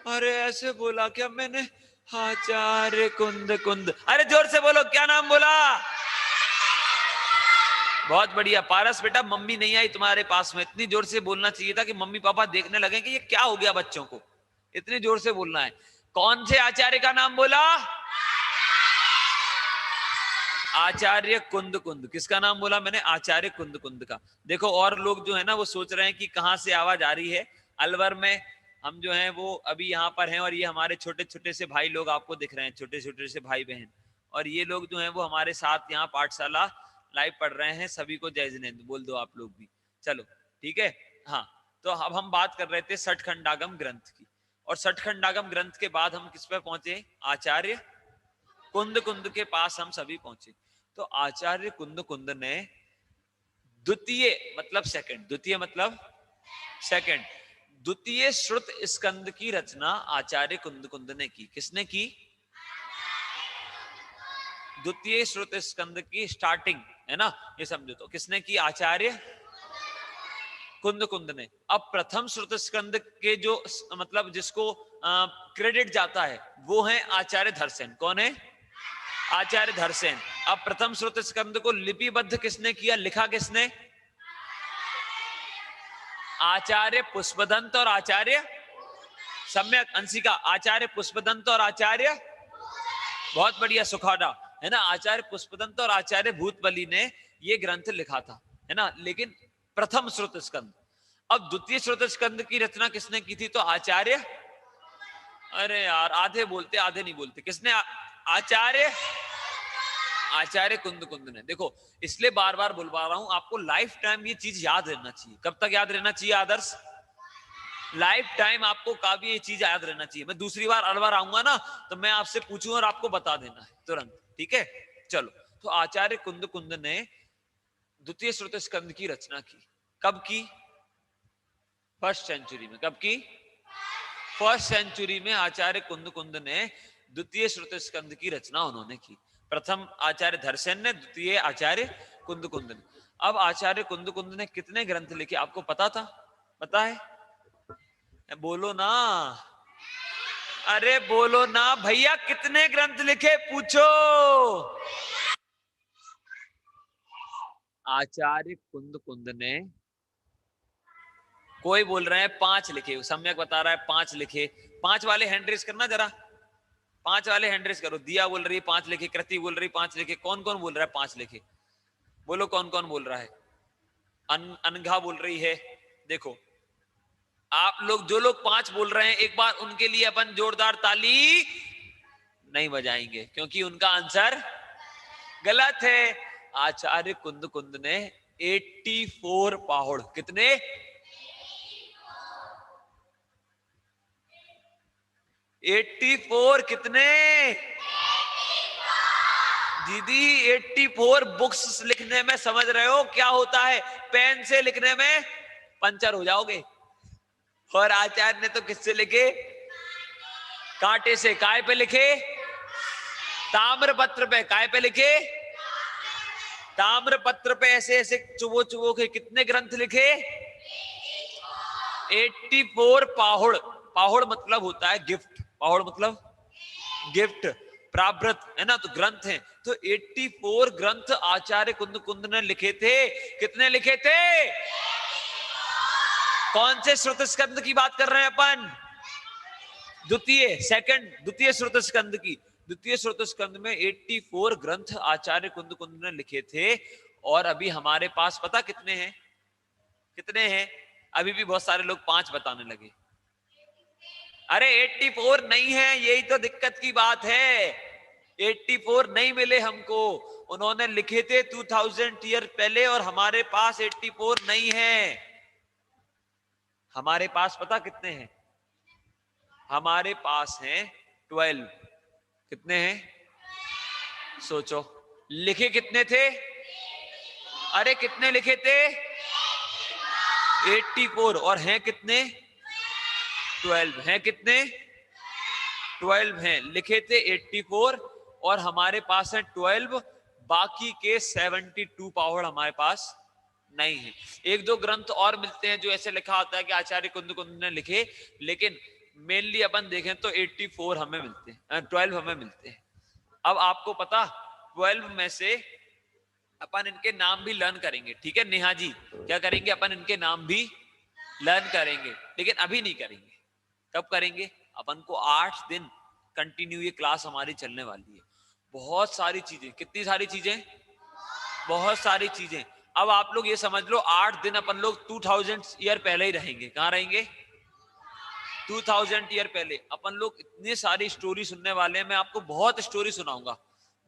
[SPEAKER 1] अरे ऐसे बोला क्या मैंने? आचार्य कुंद कुंद। अरे जोर से बोलो, क्या नाम बोला? बहुत बढ़िया पारस बेटा, मम्मी नहीं आई तुम्हारे पास में, इतनी जोर से बोलना चाहिए था कि मम्मी पापा देखने लगे कि ये क्या हो गया बच्चों को। इतनी जोर से बोलना है। कौन से आचार्य का नाम बोला? आचार्य कुंद कुंद। किसका नाम बोला मैंने? आचार्य कुंद कुंद का। देखो, और लोग जो है ना वो सोच रहे हैं कि कहां से आवाज आ रही है। अलवर में हम जो हैं वो अभी यहाँ पर हैं, और ये हमारे छोटे छोटे से भाई लोग आपको दिख रहे हैं, छोटे छोटे से भाई बहन, और ये लोग जो हैं वो हमारे साथ यहाँ पाठशाला लाइव पढ़ रहे हैं। सभी को जय जिनेंद्र बोल दो आप लोग भी, चलो ठीक है। हाँ, तो अब हम बात कर रहे थे सठखंडागम ग्रंथ की, और सठखंडागम ग्रंथ के बाद हम किस पे पहुंचे? आचार्य कुंद कुंद के पास हम सभी पहुंचे। तो आचार्य कुंद कुंद ने द्वितीय मतलब सेकंड, द्वितीय मतलब सेकंड, द्वितीय श्रुत स्कंद की रचना आचार्य कुंद कुंद ने की। किसने की? द्वितीय श्रुत स्कंद की स्टार्टिंग है ना, ये समझो। तो किसने की? आचार्य कुंद कुंद ने। अब प्रथम श्रुत स्कंद के जो मतलब जिसको क्रेडिट जाता है वो है आचार्य धरसेन। कौन है? आचार्य धरसेन। अब प्रथम श्रुत स्कंद को लिपिबद्ध किसने किया? लिखा किसने? आचार्य पुष्पदंत और आचार्य, सम्यक अंशिका, आचार्य पुष्पदंत और आचार्य, बहुत बढ़िया सुखाड़ा, है ना। आचार्य पुष्पदंत और आचार्य भूतबली ने ये ग्रंथ लिखा था, है ना। लेकिन प्रथम श्रुत स्कंद। अब द्वितीय श्रुत स्कंद की रचना किसने की थी? तो आचार्य, अरे यार आधे बोलते आधे नहीं बोलते, किसने? आचार्य आचार्य कुंद कुंद ने। देखो, इसलिए बार बार बुलवा रहा हूं आपको, लाइफ टाइम ये चीज याद रहना चाहिए। कब तक याद रहना चाहिए आदर्श? लाइफ टाइम आपको काफी ये चीज याद रहना चाहिए। मैं दूसरी बार अलवर आऊंगा ना, तो मैं आपसे पूछूंगा और आपको बता देना है तुरंत, ठीक है। चलो, तो आचार्य कुंद कुंद ने द्वितीय श्रुत स्कंद की रचना की। कब की? फर्स्ट सेंचुरी में। कब की? फर्स्ट सेंचुरी में आचार्य कुंद कुंद ने द्वितीय श्रुत स्कंद की रचना उन्होंने की। प्रथम आचार्य धरसेन ने, द्वितीय आचार्य कुंद कुंद ने। अब आचार्य कुंद कुंद ने कितने ग्रंथ लिखे आपको पता था? पता है? बोलो ना, अरे बोलो ना भैया, कितने ग्रंथ लिखे पूछो। आचार्य कुंद कुंद ने, कोई बोल रहे हैं 5 लिखे, सम्यक बता रहा है 5 लिखे। 5 वाले हैंड रेस करना जरा, 5 वाले हैंड रेस करो। दिया बोल रही है 5 लिखे, कृति बोल रही 5 लिखे। कौन कौन बोल रहा है 5 लिखे? बोलो कौन कौन बोल रहा है? अनघा बोल रही है। देखो, आप लोग जो लोग 5 बोल रहे हैं, एक बार उनके लिए अपन जोरदार ताली नहीं बजाएंगे, क्योंकि उनका आंसर गलत है। आचार्य कुंद कुंद ने 84 पहाड़, कितने? 84 कितने? दीदी 84 बुक्स लिखने में समझ रहे हो क्या होता है? पेन से लिखने में पंचर हो जाओगे। और आचार्य ने तो किससे लिखे? कांटे से। काय पे लिखे? ताम्रपत्र पे, काय पे लिखे? ताम्रपत्र पे ऐसे ऐसे चुबो चुबो के कितने ग्रंथ लिखे? 84 पाहुड़। पाहुड़ मतलब होता है गिफ्ट, पाहुड़ मतलब गिफ्ट, प्राव्रत, है ना, तो ग्रंथ है। तो 84 ग्रंथ आचार्य कुंद कुंद ने लिखे थे। कितने लिखे थे? कौन से श्रुत स्कंद की बात कर रहे हैं अपन? द्वितीय श्रुत स्कंद की। द्वितीय श्रुत स्कंद में 84 ग्रंथ आचार्य कुंद कुंद ने लिखे थे। और अभी हमारे पास पता कितने हैं? कितने हैं? अभी भी बहुत सारे लोग 5 बताने लगे। अरे 84 नहीं है, यही तो दिक्कत की बात है। 84 नहीं मिले हमको, उन्होंने लिखे थे 2000 ईयर पहले, और हमारे पास 84 नहीं है। हमारे पास पता कितने हैं? हमारे पास हैं 12। कितने हैं? सोचो, लिखे कितने थे? अरे कितने लिखे थे? 84। और हैं कितने? 12। हैं कितने? 12 हैं। लिखे थे 84 और हमारे पास है 12। बाकी के 72 पाहुड़ हमारे पास नहीं है। एक दो ग्रंथ और मिलते हैं जो ऐसे लिखा होता है कि आचार्य कुंद कुंद ने लिखे, लेकिन मेनली अपन देखें तो 84 हमें मिलते हैं, 12 हमें मिलते हैं। अब आपको पता 12 में से अपन इनके नाम भी लर्न करेंगे, ठीक है नेहा जी? क्या करेंगे? अपन इनके नाम भी लर्न करेंगे, लेकिन अभी नहीं करेंगे। कब करेंगे? अपन को 8 दिन कंटिन्यू ये क्लास हमारी चलने वाली है। बहुत सारी चीजें, कितनी सारी चीजें? बहुत सारी चीजें। अब आप लोग ये समझ लो 8 दिन अपन लोग 2000 ईयर पहले ही रहेंगे। कहां रहेंगे? 2000 ईयर पहले। अपन लोग इतनी सारी स्टोरी सुनने वाले हैं। मैं आपको बहुत स्टोरी सुनाऊंगा,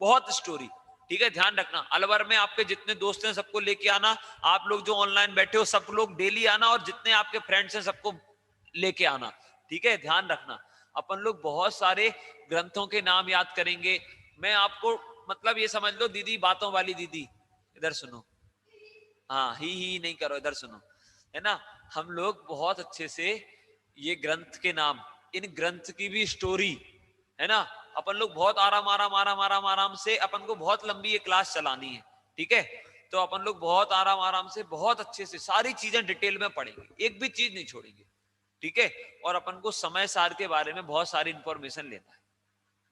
[SPEAKER 1] बहुत स्टोरी, ठीक है? ध्यान रखना। अलवर में आपके जितने दोस्त हैं सबको लेके आना। आप लोग जो ऑनलाइन बैठे हो सब लोग डेली आना, और जितने आपके फ्रेंड्स हैं सबको लेके आना, ठीक है? ध्यान रखना। अपन लोग बहुत सारे ग्रंथों के नाम याद करेंगे। मैं आपको मतलब ये समझ लो, दीदी बातों वाली दीदी, इधर सुनो। हाँ, ही नहीं करो, इधर सुनो, है ना? हम लोग बहुत अच्छे से ये ग्रंथ के नाम, इन ग्रंथ की भी स्टोरी, है ना, अपन लोग बहुत आराम से, अपन को बहुत लंबी ये क्लास चलानी है, ठीक है? तो अपन लोग बहुत आराम से, बहुत अच्छे से सारी चीजें डिटेल में पढ़ेंगे, एक भी चीज नहीं छोड़ेंगे, ठीक है? और अपन को समय सार के बारे में बहुत सारी इंफॉर्मेशन लेना है,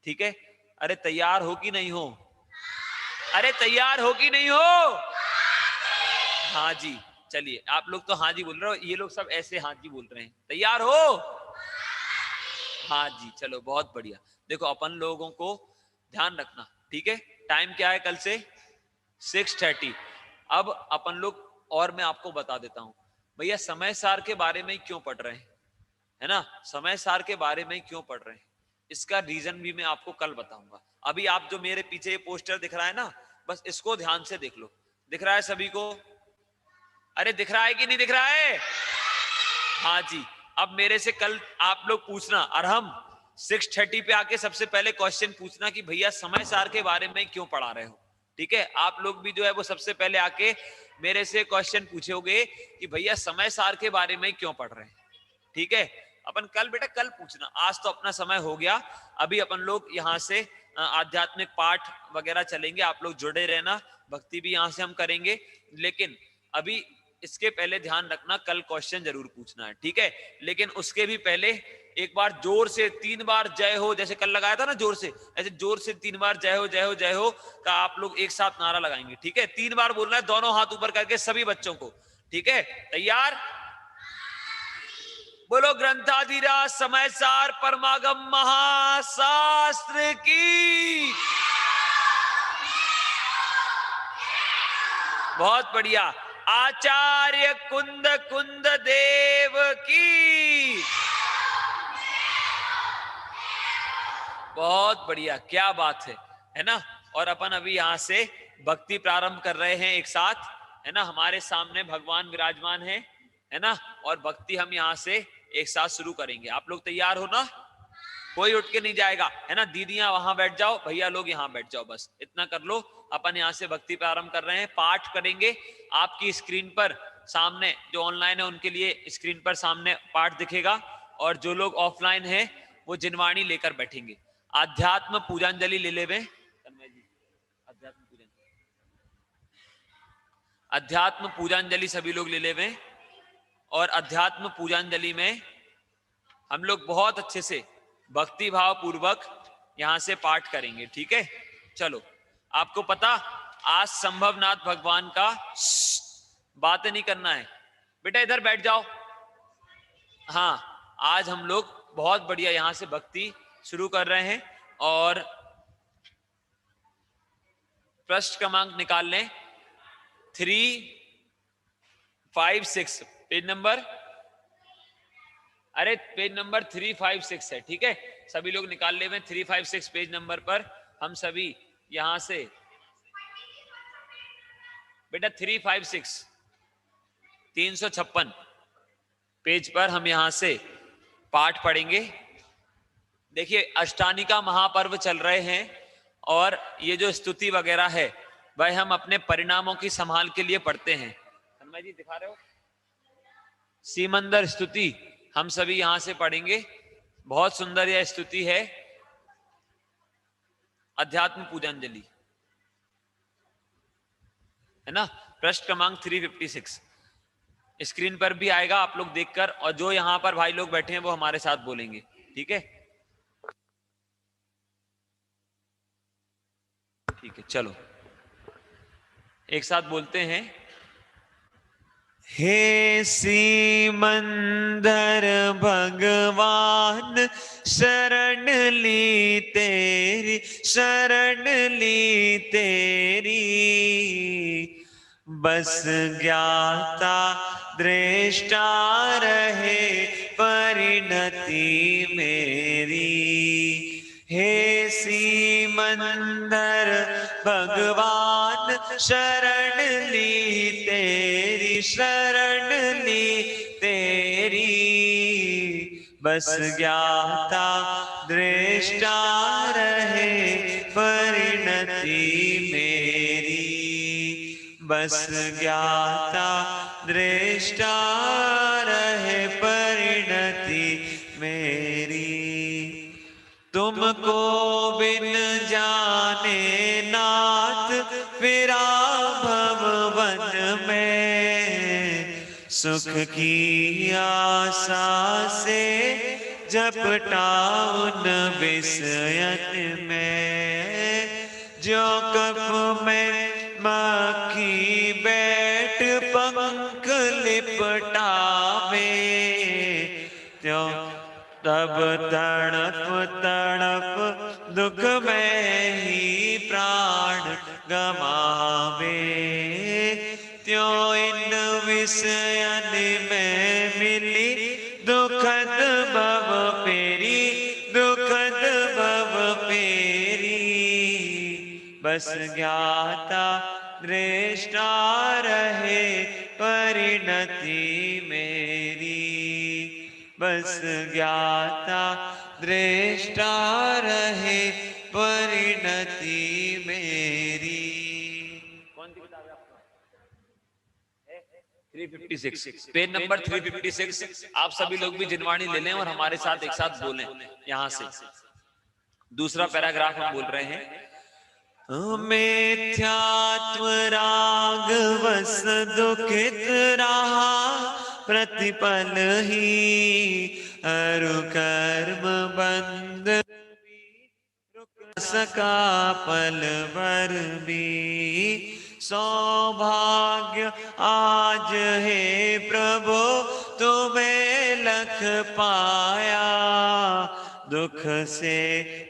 [SPEAKER 1] ठीक है? अरे तैयार हो कि नहीं हो? अरे तैयार हो कि नहीं हो? हाँ जी। चलिए, आप लोग तो हाँ जी बोल रहे हो, ये लोग सब ऐसे हाँ जी बोल रहे हैं। तैयार हो? हाँ जी, चलो बहुत बढ़िया। देखो अपन लोगों को ध्यान रखना, ठीक है? टाइम क्या है कल से? 6:30। अब अपन लोग, और मैं आपको बता देता हूं भैया, समय सार के बारे में क्यों पढ़ रहे हैं, है ना? समय सार के बारे में क्यों पढ़ रहे हैं, इसका रीजन भी मैं आपको कल बताऊंगा। अभी आप जो मेरे पीछे ये पोस्टर दिख रहा है ना, बस इसको ध्यान से देख लो। दिख रहा है सभी को? अरे दिख रहा है कि नहीं दिख रहा है? हाँ जी। अब मेरे से कल आप लोग पूछना, और हम 6:30 पे आके सबसे पहले क्वेश्चन पूछना कि भैया समय सार के बारे में क्यों पढ़ा रहे हो, ठीक है? आप लोग भी जो है वो सबसे पहले आके मेरे से क्वेश्चन पूछोगे कि भैया समय सार के बारे में क्यों पढ़ रहे हैं, ठीक है? अपन कल बेटा कल पूछना, आज तो अपना समय हो गया। अभी अपन लोग यहाँ से आध्यात्मिक पाठ वगैरह चलेंगे, आप लोग जुड़े रहना। भक्ति भी यहाँ से हम करेंगे, लेकिन अभी इसके पहले ध्यान रखना कल क्वेश्चन जरूर पूछना है, ठीक है? लेकिन उसके भी पहले एक बार जोर से 3 बार जय हो, जैसे कल लगाया था ना जोर से, ऐसे जोर से 3 बार जय हो जय हो जय हो का आप लोग एक साथ नारा लगाएंगे, ठीक है? 3 बार बोलना है, दोनों हाथ ऊपर करके सभी बच्चों को, ठीक है? तैयार? बोलो ग्रंथाधिराज समय सार परमागम महाशास्त्र की। बहुत बढ़िया। आचार्य कुंद कुंद देव की। बहुत बढ़िया, क्या बात है ना? और अपन अभी यहाँ से भक्ति प्रारंभ कर रहे हैं एक साथ, है ना? हमारे सामने भगवान विराजमान है ना? और भक्ति हम यहाँ से एक साथ शुरू करेंगे। आप लोग तैयार हो ना? कोई उठ के नहीं जाएगा, है ना? दीदियां वहां बैठ जाओ, भैया लोग यहाँ बैठ जाओ, बस इतना कर लो। अपन यहाँ से भक्ति प्रारंभ कर रहे हैं, पाठ करेंगे। आपकी स्क्रीन पर सामने जो ऑनलाइन है उनके लिए स्क्रीन पर सामने पाठ दिखेगा, और जो लोग ऑफलाइन है वो जिनवाणी लेकर बैठेंगे। आध्यात्म पूजांजलि ले लेवे। अध्यात्म पूजांजलि सभी लोग ले लेवें, और अध्यात्म पूजांजलि में हम लोग बहुत अच्छे से भक्ति भाव पूर्वक यहां से पाठ करेंगे, ठीक है। चलो, आपको पता आज संभवनाथ भगवान का बातें नहीं करना है बेटा, इधर बैठ जाओ। हाँ, आज हम लोग बहुत बढ़िया यहां से भक्ति शुरू कर रहे हैं, और पृष्ठ क्रमांक निकाल लें 356, पेज नंबर, अरे पेज नंबर 356 है, ठीक है। सभी लोग निकाल ले में 356 पेज नंबर पर हम सभी यहां से बेटा 356 356 पेज पर हम यहां से पाठ पढ़ेंगे। देखिए, अष्टानिका महापर्व चल रहे हैं, और ये जो स्तुति वगैरह है वह हम अपने परिणामों की संभाल के लिए पढ़ते हैं। हनुमान जी दिखा रहे हो, सीमंदर स्तुति हम सभी यहां से पढ़ेंगे। बहुत सुंदर यह स्तुति है, अध्यात्म पूजांजलि, है ना। पृष्ठ क्रमांक 356 स्क्रीन पर भी आएगा, आप लोग देखकर, और जो यहां पर भाई लोग बैठे हैं वो हमारे साथ बोलेंगे, ठीक है। ठीक है, चलो एक साथ बोलते हैं। हे सीमंदर भगवान, शरण ली तेरी, शरण ली तेरी, बस ज्ञाता दृष्टा रहे परिणति मेरी। हे सीमंदर भगवान, शरण ली तेरी, शरण ली तेरी, बस ज्ञाता दृष्टा रहे परिणति मेरी, बस ज्ञाता दृष्टा रहे परिणति मेरी। तुमको बिन जाने नाथ फिरा भवन में, सुख की आशा से झपटा उन विषयन में, जो कफ में मक्खी बैठ पंख लिपटावे, त्यों तब तड़प तड़प दुख में ही प्राण गमावे, त्यों इन विषयन में मिली दुखद भव पेरी, दुखद भव पेरी, बस ज्ञाता दृष्टा रहे परिणति मेरी, बस ज्ञाता दृष्टा रहे परिणति मेरी। कौन सी किताब है आपका? 356 पेज नंबर 356। आप सभी लोग भी जिनवाणी ले लें और हमारे साथ एक साथ बोलें। यहां से दूसरा पैराग्राफ हम बोल रहे हैं। मिथ्यात्व राग वस दुखित रहा प्रतिपल ही, अरु कर्म बंध रुक सका पल भर भी, सौभाग्य आज है प्रभु तुम्हें लख पाया, दुख से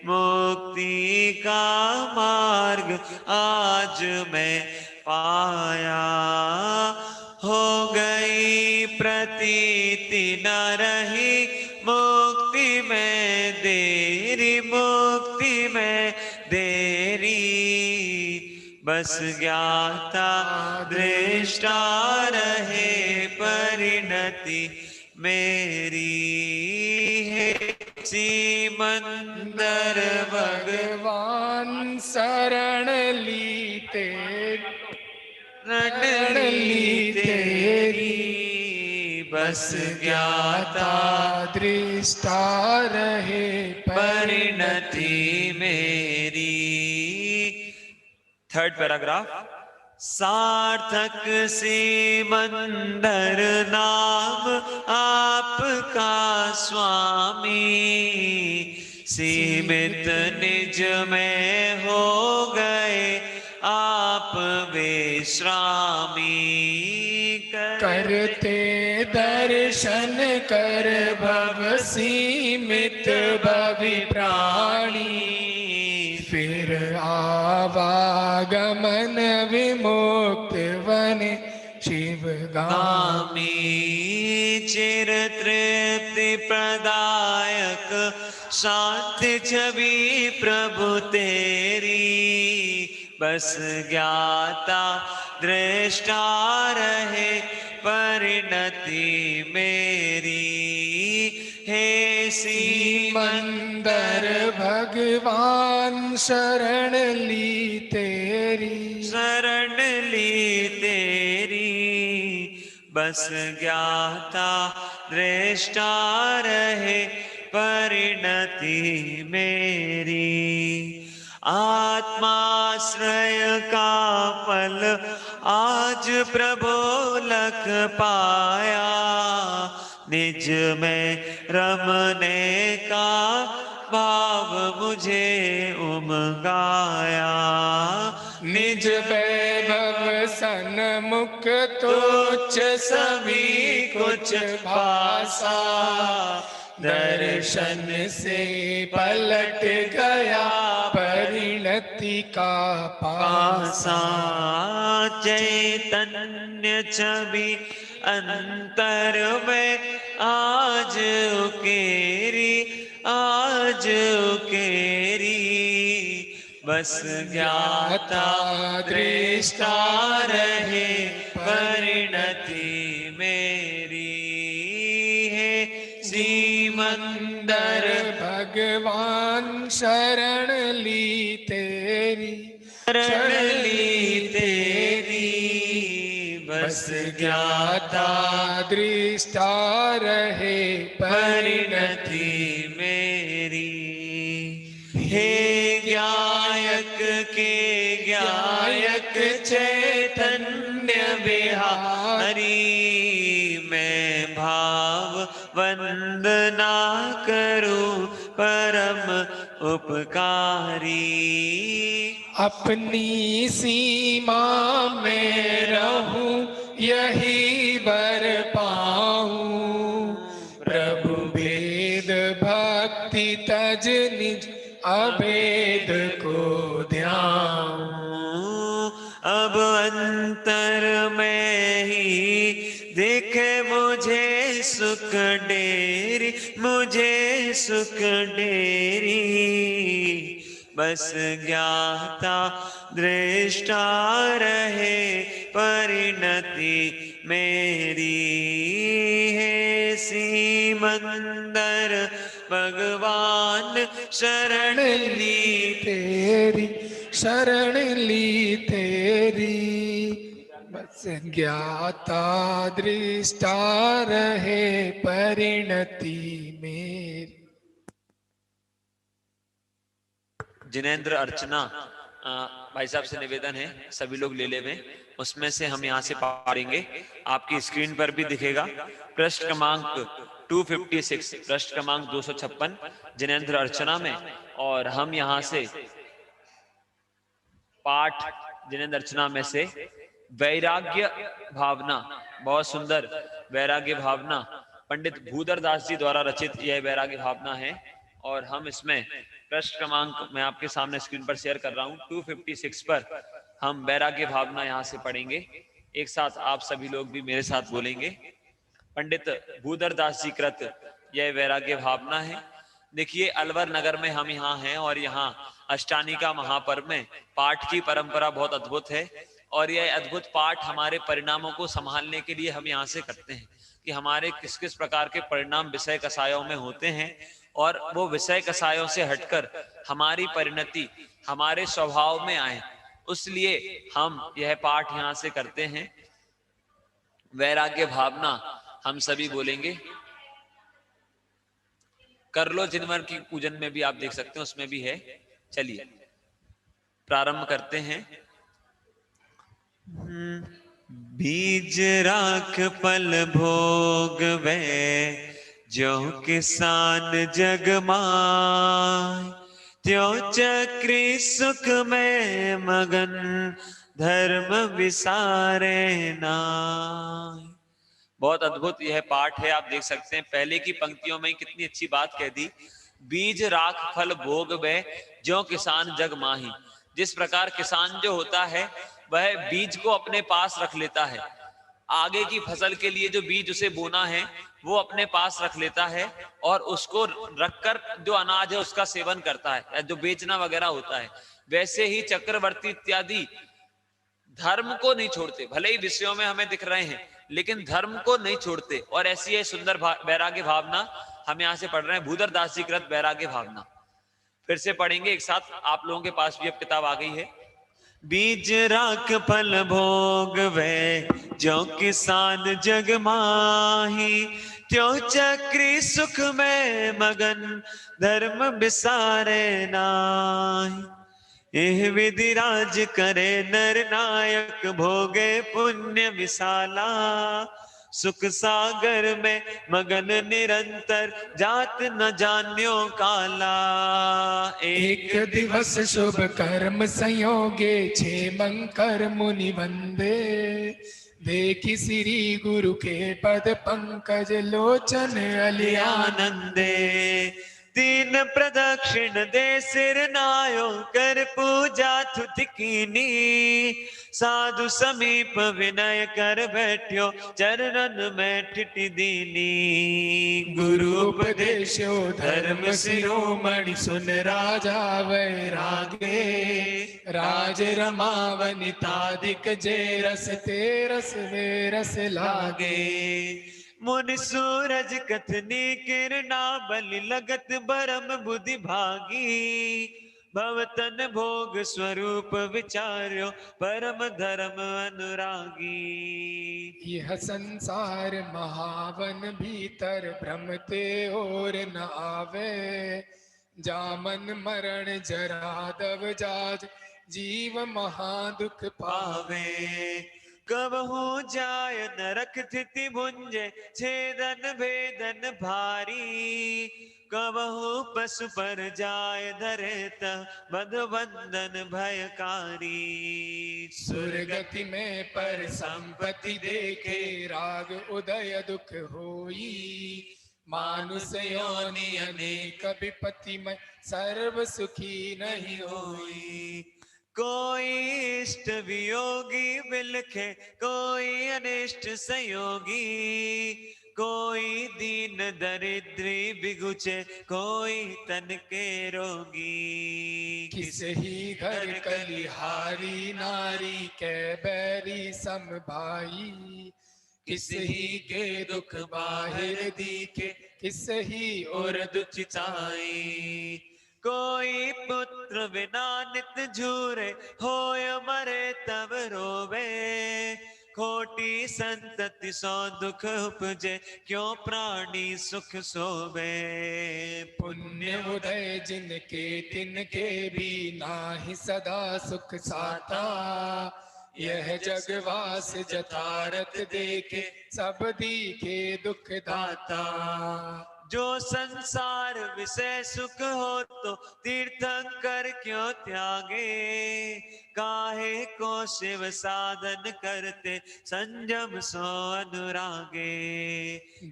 [SPEAKER 1] मुक्ति का मार्ग आज मैं पाया, हो गई प्रतीति न रही मुक्ति में देरी, मुक्ति में देरी, बस ज्ञाता दृष्टा रहे परिणति मेरी। है सीमंदर भगवान,
[SPEAKER 2] शरण ली तेरी,
[SPEAKER 1] शरण ली तेरी, बस ज्ञाता
[SPEAKER 2] दृष्टा रहे
[SPEAKER 1] परिणति मेरी। Third paragraph. सार्थक सिमंदर नाम आपका स्वामी, सीमित निज में हो गए आप विश्रामी।
[SPEAKER 2] करते दर्शन कर भव सीमित भवि प्राणी, फिर आवागमन विमुक्त वने शिवगामी।
[SPEAKER 1] चिर तृप्ति प्रदायक शांति छवि प्रभु तेरी, बस ज्ञाता दृष्टा रहे परिणति मेरी। हे
[SPEAKER 2] सिमंदर भगवान शरण ली तेरी,
[SPEAKER 1] शरण ली तेरी, बस ज्ञाता दृष्टा रहे परिणति मेरी। आत्माश्रय का फल आज प्रभु लख पाया, निज में रमने का भाव मुझे उमगाया।
[SPEAKER 2] निज वैभव सन्मुख तुच्छ सभी कुछ भासा, दर्शन से पलट गया परिणति का पासा।
[SPEAKER 1] चैतन्य छवि अंतर में आज उकेरी, आज उकेरी, बस ज्ञाता दृष्टा रहे परिणति मेरी। है
[SPEAKER 2] सिमंदर भगवान शरण ली तेरी,
[SPEAKER 1] शरण ली तेरी, बस ज्ञाता
[SPEAKER 2] दृष्टा रहे
[SPEAKER 1] परिणति मेरी। हे ज्ञायक के ज्ञायक चैतन्य बिहारी, मैं भाव वंदना करूं परम उपकारी।
[SPEAKER 2] अपनी सीमा में रहूं यही वर पाऊं, प्रभु भेद भक्ति तज निज अभेद को ध्याऊं।
[SPEAKER 1] अब अंतर में ही दिखे मुझे सुख डेरी, मुझे सुख डेरी, बस ज्ञाता दृष्टा रहे परिणति मेरी। है सिमंदर भगवान शरण ली
[SPEAKER 2] तेरी, शरण ली तेरी, बस ज्ञाता दृष्टा रहे परिणति मेरी।
[SPEAKER 1] जिनेंद्र अर्चना भाई साहब से निवेदन है सभी लोग ले लेवें, उसमें से हम यहाँ से पढ़ेंगे। आपकी स्क्रीन पर भी दिखेगा पृष्ठ क्रमांक 256, पृष्ठ क्रमांक 256 जिनेंद्र अर्चना में। और हम यहाँ से पाठ जिनेंद्र अर्चना में से वैराग्य भावना, बहुत सुंदर वैराग्य भावना, पंडित भूधर दास जी द्वारा रचित यह वैराग्य भावना है। और हम इसमें पृष्ठ क्रमांक मैं आपके सामने स्क्रीन पर शेयर कर रहा हूं 256 पर हम वैराग्य भावना यहां से पढ़ेंगे। एक साथ आप सभी लोग भी मेरे साथ बोलेंगे। पंडित भूधर दास जी कृत यह वैराग्य भावना है। देखिए अलवर नगर में हम यहाँ हैं और यहाँ अष्टानी का महापर्व में पाठ की परंपरा बहुत अद्भुत है। और यह अद्भुत पाठ हमारे परिणामों को संभालने के लिए हम यहाँ से करते हैं कि हमारे किस किस प्रकार के परिणाम विषय कसायों में होते हैं और वो विषय कसायों से हटकर हमारी परिणति हमारे स्वभाव में आए, उसलिए हम यह पाठ यहाँ से करते हैं। वैराग्य भावना हम सभी बोलेंगे। कर लो जिनवर की पूजन में भी आप देख सकते हैं, उसमें भी है। चलिए प्रारंभ करते हैं। बीज राख फल भोग वे, जो किसान जग माय, त्यों चक्री सुख में मगन, धर्म विसारे नाय। बहुत अद्भुत यह पाठ है, आप देख सकते हैं पहले की पंक्तियों में कितनी अच्छी बात कह दी। बीज राख फल भोग वे, ज्यों किसान जग माही। जिस प्रकार किसान जो होता है वह बीज को अपने पास रख लेता है, आगे की फसल के लिए जो बीज उसे बोना है वो अपने पास रख लेता है, और उसको रखकर जो अनाज है उसका सेवन करता है, या जो बेचना वगैरह होता है। वैसे ही चक्रवर्ती इत्यादि धर्म को नहीं छोड़ते, भले ही विषयों में हमें दिख रहे हैं लेकिन धर्म को नहीं छोड़ते। और ऐसी है सुंदर वैराग्य भावना, हम यहाँ से पढ़ रहे हैं भूधर दास जी कृत वैराग्य भावना। फिर से पढ़ेंगे एक साथ, आप लोगों के पास भी अब किताब आ गई है। बीज राख फल भोग वे, जो किसान जग माही, त्यों चक्री सुख में मगन, धर्म विसारे नाही। एह विधि राज करे नर नायक, भोगे पुण्य विशाला, सुख सागर में मगन निरंतर, जात न जान्यो काला।
[SPEAKER 2] एक दिवस शुभ कर्म संयोगे, छे मंकर मुनि वंदे, देखी श्री गुरु के पद पंकज, लोचन
[SPEAKER 1] आनंदे। तीन प्रदक्षिण दे सिर नायो, कर पूजा थुत कीनी, साधु समीप विनय कर बैठ्यो, चरणन में ठिठी दीनी।
[SPEAKER 2] गुरु उपदेशो धर्म शिरोमणि, सुन राजा वैरागे, राज रमावनिताधिक जे रस, ते रस वे रस लागे।
[SPEAKER 1] मुनि सूरज कथनी किरणा, बलि लगत बरम बुद्धि भागी, भवतन भोग स्वरूप विचार्यो, परम धर्म अनुरागी।
[SPEAKER 2] यह संसार महावन भीतर, भ्रमते और न आवे, जामन मरण जरा दब जाज, जीव महादुख पावे।
[SPEAKER 1] कबहू जाय नरक थिति भुंजे, छेदन भेदन भारी, कबहू पशु पर जाय धरेत, बध बंधन भयकारी।
[SPEAKER 2] सुरगति में पर संपत्ति देखे, राग उदय दुख होई, मानुष योनि अनेक विपत्ति में, सर्व सुखी नहीं होई।
[SPEAKER 1] कोई इष्ट वियोगी बिलखे, कोई अनिष्ट संयोगी, कोई दीन दरिद्री बिगुचे, कोई तन के रोगी।
[SPEAKER 2] किस ही घर कलिहारी नारी, के बैरी सम भाई, किस ही के दुख बाहिर दिखे, किस ही और दुचिताई।
[SPEAKER 1] कोई पुत्र बिना नित झूरे, होय मरे तब रोवे, खोटी संतति सो दुख उपजे, क्यों प्राणी सुख सोवे।
[SPEAKER 2] पुण्य उदय जिनके तिनके भी, नाही सदा सुख साता, यह जगवास जतारत देखे, सब दीखे दुख दाता।
[SPEAKER 1] जो संसार विषय सुख हो तो, तीर्थंकर क्यों त्यागे, काहे को शिव साधन करते, संयम सो अनुरागे।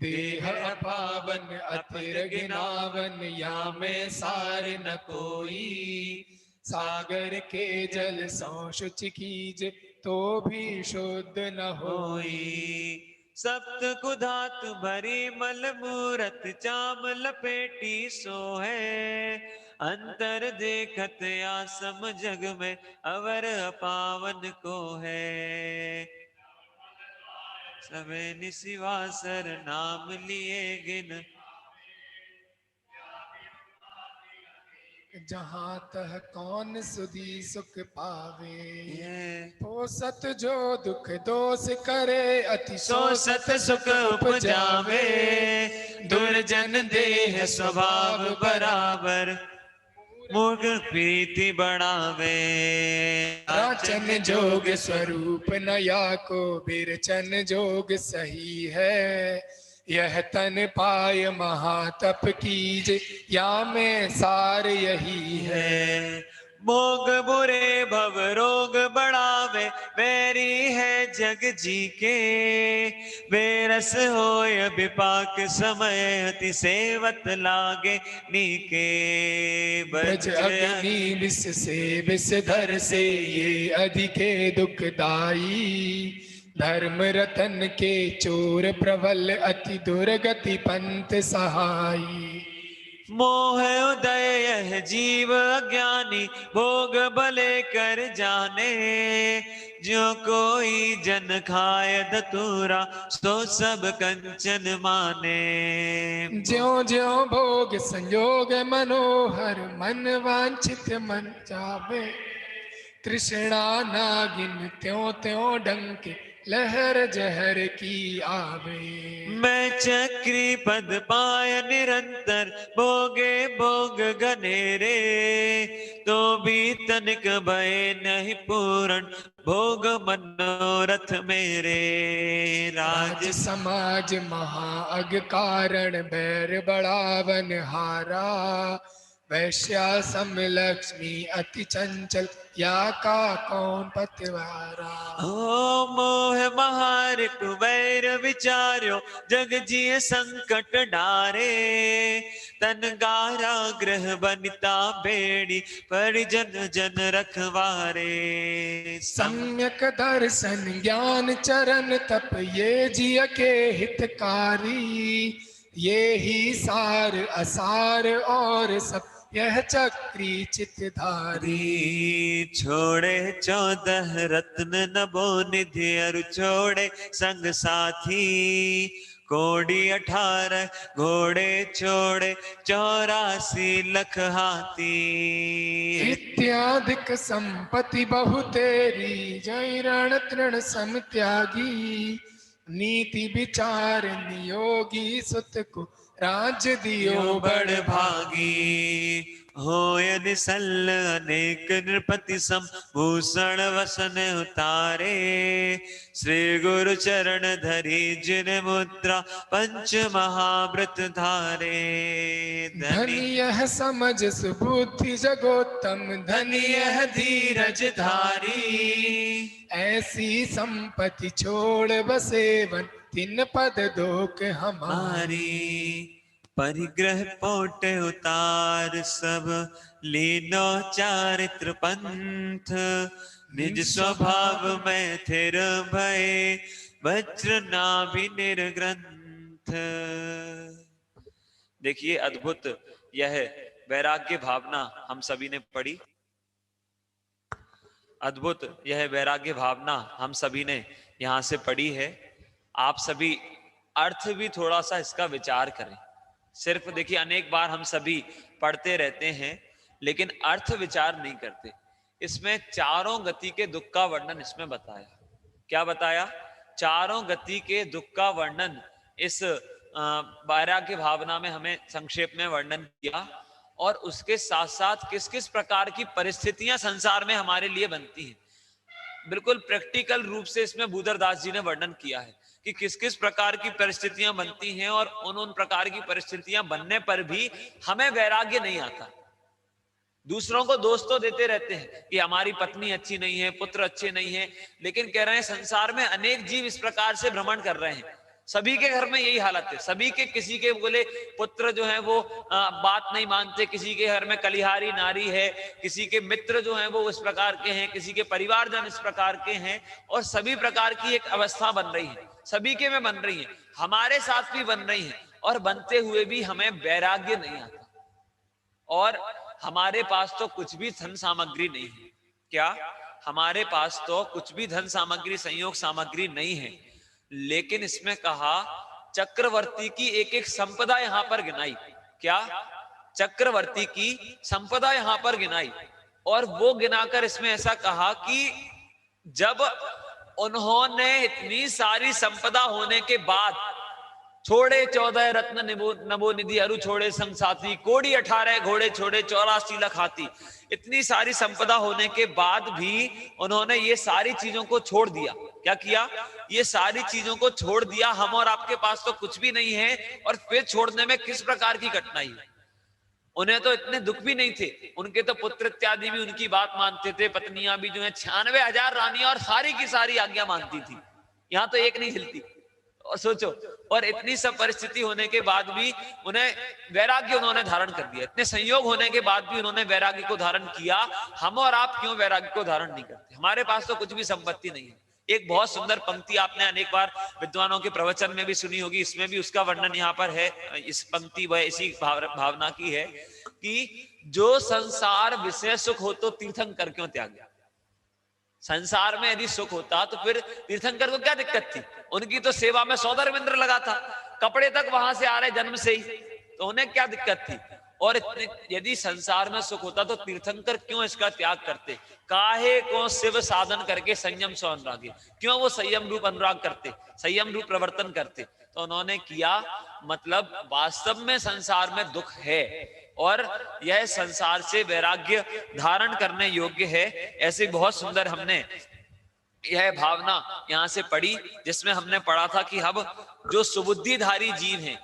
[SPEAKER 2] देह अपावन अतिर गिनावन, या में सार न कोई, सागर के जल सो शुच कीजे, तो भी शुद्ध न होई।
[SPEAKER 1] सप्त कुधातु भरी मल मूरत, चाम लपेटी सो है, अंतर देखत आसम जग में, अवर अपावन को है। सबे निशिवासर नाम लिए गिन,
[SPEAKER 2] जहाँ तह कौन सुधी सुख पावे, पोसत जो दुख दोष करे, अति
[SPEAKER 1] सोसत सुख उपजावे, दुर्जन देह स्वभाव बराबर, मूर्ख प्रीति बढ़ावे।
[SPEAKER 2] कांचन जोग स्वरूप नया को बिरचन जोग सही है। यह तन पाय महातप कीजे या में सार यही है।
[SPEAKER 1] भोग बुरे भव रोग बढ़ावे, बैरी है जग जी के। बेरस होय विपाक समय, अति सेवत लागे नीके।
[SPEAKER 2] ब्रज अग्नि विष से विषधर से ये अधिके दुखदाई। धर्म रतन के चोर प्रबल अति दुर्गति पंथ सहाई।
[SPEAKER 1] मोह उदय यह जीव अज्ञानी, भोग भले कर जाने। जो कोई जन खाय धतूरा, सो सब कंचन माने।
[SPEAKER 2] ज्यों ज्यों भोग संयोग मनोहर, मन वांछित मन चावे। तृष्णा नागिन त्यों त्यों डंके, लहर जहर की आवे।
[SPEAKER 1] मैं चक्री पद पाय निरंतर, भोगे भोग घनेरे। तो भी तनिक भय नहीं पूर्ण, भोग मनोरथ मेरे।
[SPEAKER 2] राज समाज महाअग कारण, बैर बढ़ावन हारा। वैश्या सम लक्ष्मी अति चंचल, या का कौन पतिवारा।
[SPEAKER 1] ओ मोह महार कुबैर विचार्यो, जग जिय संकट डारे। तन गारा ग्रह बनिता बेड़ी, परिजन जन रखवारे।
[SPEAKER 2] सम्यक दर्शन ज्ञान चरण तप, ये जिय के हितकारी। ये ही सार असार और सब, यह चक्री चितधारी।
[SPEAKER 1] छोड़े 14 रत्न नभो निधि, अरु छोड़े संग साथी। कोड़ी 18 घोड़े छोड़े, 84 लख हाथी।
[SPEAKER 2] इत्यादिक संपत्ति बहु तेरी, जय रण तृण सम त्यागी। नीति विचार नियोगी, सुत को राज दियो बड़ भागी।
[SPEAKER 1] होय निसल अनेक नृपति सम, भूषण वसन उतारे। श्री गुरु चरण धरी जिन मुद्रा, पंच महाव्रत धारे।
[SPEAKER 2] धनी यह समझ सुबुद्धि जगोत्तम, धनी यह धीरज धारी। ऐसी संपत्ति छोड़ बसेवन, तिन पद दोक हमारी।
[SPEAKER 1] परिग्रह पोट उतार सब, लीनो चारित्र पंथ। निज स्वभाव में थिर भय, वज्र नाभि निर्ग्रंथ। देखिए अद्भुत यह वैराग्य भावना हम सभी ने पढ़ी। अद्भुत यह वैराग्य भावना हम सभी ने यहां से पढ़ी है। आप सभी अर्थ भी थोड़ा सा इसका विचार करें। सिर्फ देखिए अनेक बार हम सभी पढ़ते रहते हैं, लेकिन अर्थ विचार नहीं करते। इसमें चारों गति के दुख का वर्णन इसमें बताया। क्या बताया? चारों गति के दुख का वर्णन इस वैराग्य भावना में हमें संक्षेप में वर्णन किया। और उसके साथ साथ किस किस प्रकार की परिस्थितियां संसार में हमारे लिए बनती हैं, बिल्कुल प्रैक्टिकल रूप से इसमें भूधरदास जी ने वर्णन किया है कि किस किस प्रकार की परिस्थितियां बनती हैं। और उन प्रकार की परिस्थितियां बनने पर भी हमें वैराग्य नहीं आता। दूसरों को दोष तो देते रहते हैं कि हमारी पत्नी अच्छी नहीं है, पुत्र अच्छे नहीं है, लेकिन कह रहे हैं संसार में अनेक जीव इस प्रकार से भ्रमण कर रहे हैं। सभी के घर में यही हालत है। सभी के, किसी के बोले पुत्र जो है वो बात नहीं मानते, किसी के घर में कलिहारी नारी है, किसी के मित्र जो हैं वो इस प्रकार के हैं, किसी के परिवारजन इस प्रकार के हैं। और सभी प्रकार की एक अवस्था बन रही है, सभी के में बन रही है, हमारे साथ भी बन रही है। और बनते हुए भी हमें वैराग्य नहीं आता। और हमारे पास तो कुछ भी धन सामग्री नहीं है। क्या? हमारे पास तो कुछ भी धन सामग्री, संयोग सामग्री नहीं है। लेकिन इसमें कहा चक्रवर्ती की एक एक संपदा यहां पर गिनाई। क्या? चक्रवर्ती की संपदा यहां पर गिनाई। और वो गिनाकर इसमें ऐसा कहा कि जब उन्होंने इतनी सारी संपदा होने के बाद छोड़े 14 रत्न नभो निधि, अरु छोड़े संग साथी, कोड़ी 18 घोड़े छोड़े 84 लख हाथी। इतनी सारी संपदा होने के बाद भी उन्होंने ये सारी चीजों को छोड़ दिया। क्या किया? ये सारी चीजों को छोड़ दिया। हम और आपके पास तो कुछ भी नहीं है, और फिर छोड़ने में किस प्रकार की कठिनाई है। उन्हें तो इतने दुख भी नहीं थे, उनके तो पुत्र इत्यादि भी उनकी बात मानते थे, पत्नियां भी जो है 96,000 रानियां और सारी की सारी आज्ञा मानती थी, यहां तो एक नहीं हिलती। और सोचो, और इतनी सब परिस्थिति होने के बाद भी उन्हें वैराग्य उन्होंने धारण कर दिया। इतने संयोग होने के बाद भी उन्होंने वैराग्य को धारण किया। हम और आप क्यों वैराग्य को धारण नहीं करते? हमारे पास तो कुछ भी संपत्ति नहीं है। एक बहुत सुंदर पंक्ति आपने अनेक बार विद्वानों के प्रवचन में भी सुनी होगी, इसमें भी उसका वर्णन यहाँ पर है। इस पंक्ति व इसी भावना की है कि जो संसार विषय सुख हो तो तीर्थंकर क्यों त्यागे। संसार में यदि सुख होता तो फिर तीर्थंकर को क्या दिक्कत थी? उनकी तो सेवा में सौदर इंद्र लगा था, कपड़े तक वहां से आ रहे जन्म से ही, तो उन्हें क्या दिक्कत थी? और यदि संसार में सुख होता तो तीर्थंकर क्यों इसका त्याग करते? काहे को शिव साधन करके संयम सो अनुरागी, क्यों वो संयम रूप अनुराग करते, संयम रूप प्रवर्तन करते? तो उन्होंने किया, मतलब वास्तव में संसार में दुख है और यह संसार से वैराग्य धारण करने योग्य है। ऐसे बहुत सुंदर हमने यह भावना यहां से पढ़ी, जिसमें हमने पढ़ा था कि हम जो सुबुद्धिधारी जीव हैं,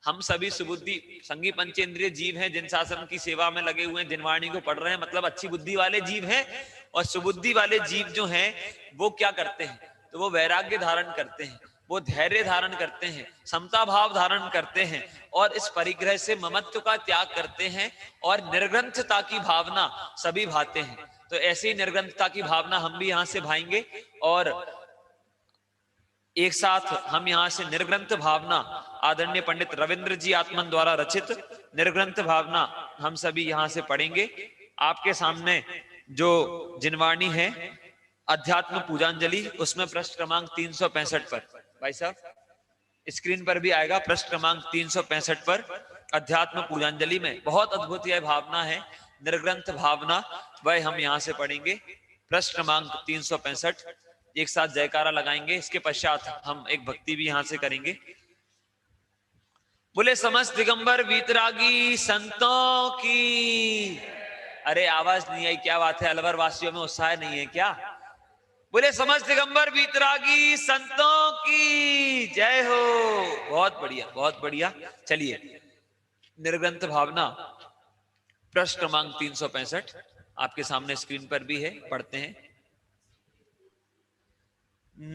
[SPEAKER 1] हम सभी सुबुद्धि संगी पंचेंद्रिय जीव हैं, जिन शासन की सेवा में लगे हुए हैं, जिन वाणी को पढ़ रहे हैं, मतलब अच्छी बुद्धि वाले जीव हैं। और सुबुद्धि वाले जीव जो हैं वो क्या करते हैं? तो वो वैराग्य धारण करते हैं, वो धैर्य धारण करते हैं, समता भाव धारण करते हैं, और इस परिग्रह से ममत्व का त्याग करते हैं, और निर्ग्रंथता की भावना सभी भाते हैं। तो ऐसी ही निर्ग्रंथता की भावना हम भी यहां से भाएंगे, और एक साथ हम यहां से निर्ग्रंथ भावना, आदरणीय पंडित रविंद्र जी आत्मन द्वारा रचित निर्ग्रंथ भावना हम सभी यहां से पढ़ेंगे। आपके सामने जो जिनवाणी है अध्यात्म पूजांजलि, उसमें पृष्ठ क्रमांक 365 पर, भाई साहब स्क्रीन पर भी आएगा, पृष्ठ क्रमांक 365 पर अध्यात्म पूजांजलि में बहुत अद्भुत यह भावना है, निर्ग्रंथ भावना, वह हम यहां से पढ़ेंगे। पृष्ठ क्रमांक 365, एक साथ जयकारा लगाएंगे। इसके पश्चात हम एक भक्ति भी यहां से करेंगे। बोले समस्त दिगंबर वीतरागी संतों की। अरे आवाज नहीं आई, क्या बात है? अलवर वासियों में उत्साह नहीं है क्या? बोले समस्त दिगंबर वीतरागी संतों की जय हो। बहुत बढ़िया, बहुत बढ़िया। चलिए, निर्ग्रंथ भावना पृष्ठ क्रमांक 365 आपके सामने स्क्रीन पर भी है, पढ़ते हैं।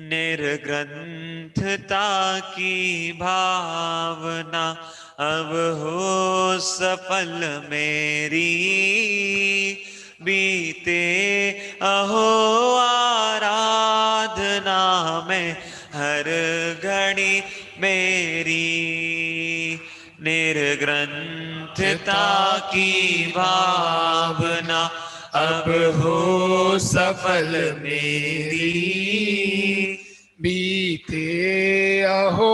[SPEAKER 1] निर्ग्रंथता की भावना अब हो सफल मेरी, बीते अहो आराधना में हर घड़ी मेरी। निर्ग्रंथता की भावना
[SPEAKER 2] अब हो सफल मेरी, बीते अहो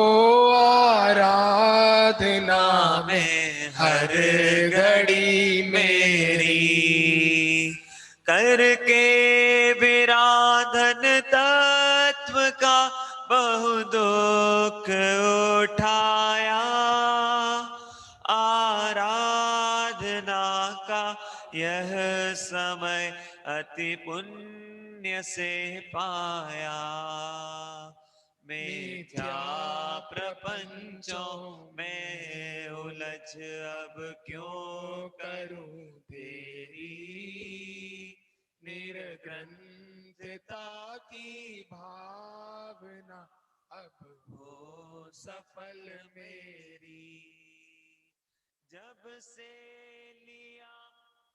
[SPEAKER 2] आराधना में हर घड़ी मेरी।
[SPEAKER 1] करके विराधन तत्व का बहु दुख उठाया, आराधना का यह समय अति पुण्य से पाया। मिथ्या प्रपंचों में उलझ अब क्यों करूं तेरी।
[SPEAKER 2] निर्ग्रंथता की भावना अब हो सफल मेरी।
[SPEAKER 1] जब से लिया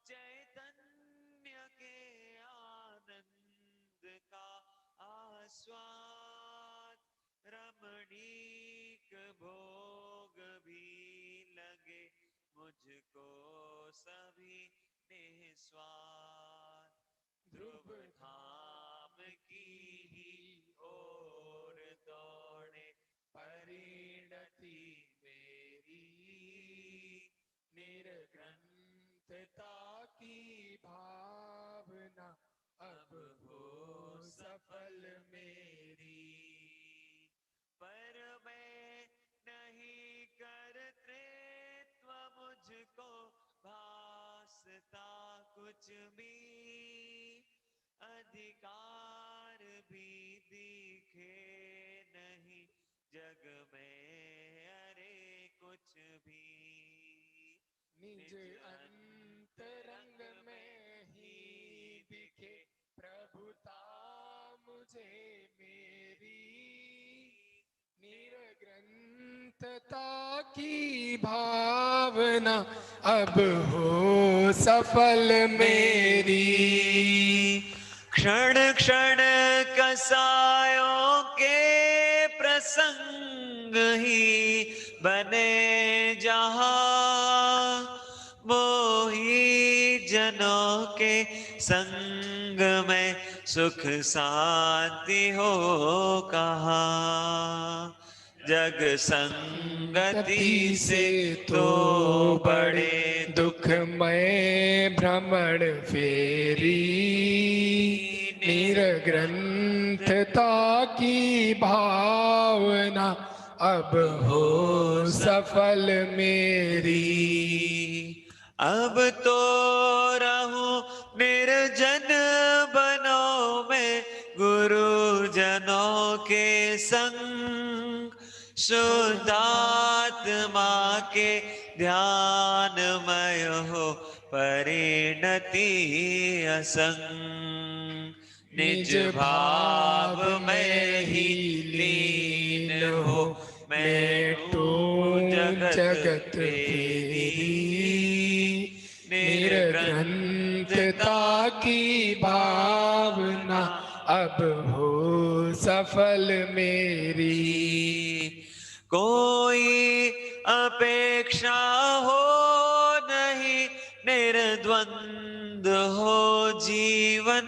[SPEAKER 1] चैतन्य के आनंद का आस्वाद, रमणीक भोग भी लगे मुझको सभी निस्वार्थ। ध्रुव धाम की ही ओर दौड़े
[SPEAKER 2] परिणति मेरी। निर्ग्रंथता की भावना अब हो सफल मेरी।
[SPEAKER 1] पर मैं नहीं कुछ भी अधिकार भी दिखे नहीं जग में, अरे कुछ भी
[SPEAKER 2] निज अंतरंग में ही दिखे प्रभुता मुझे मेरी, निरग्रंथता की भावना अब हो सफल मेरी।
[SPEAKER 1] क्षण क्षण कसायों के प्रसंग ही बने जहां, मोही जनों के संग में सुख शांति हो कहाँ। जग संगति से तो बड़े
[SPEAKER 2] दुखमय भ्रमण फेरी, निरग्रंथता की भावना अब हो सफल मेरी।
[SPEAKER 1] अब तो रहूं निर्जन बनों में गुरुजनों के संग, शुद्धात्मा के ध्यानमय हो परिणति असंग। निज भाव में ही लीन हो मैं तू जगत फेरी,
[SPEAKER 2] निरग्रंथता की भावना अब हो सफल मेरी।
[SPEAKER 1] कोई अपेक्षा हो नहीं, निर्द्वंद हो जीवन,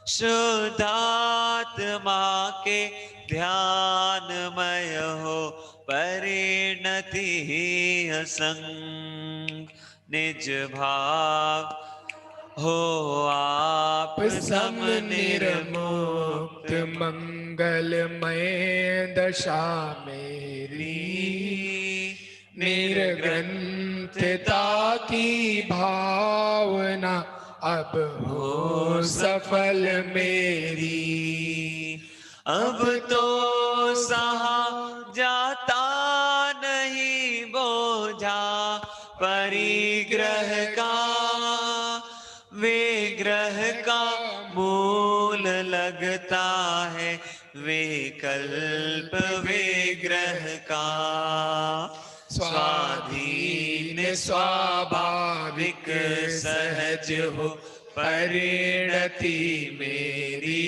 [SPEAKER 1] शुद्धात्मा के ध्यानमय हो परिणति असंग। निज भाव हो आप सम
[SPEAKER 2] निर्मुक्त मंगलमय दशा मेरी, निर्ग्रंथता की भावना अब हो सफल मेरी।
[SPEAKER 1] अब तो सहा जाता नहीं बोझा परिग्रह का, विग्रह का मूल लगता है विकल्प विग्रह का। स्वाधीन स्वाभाविक सहज हो परिणति मेरी,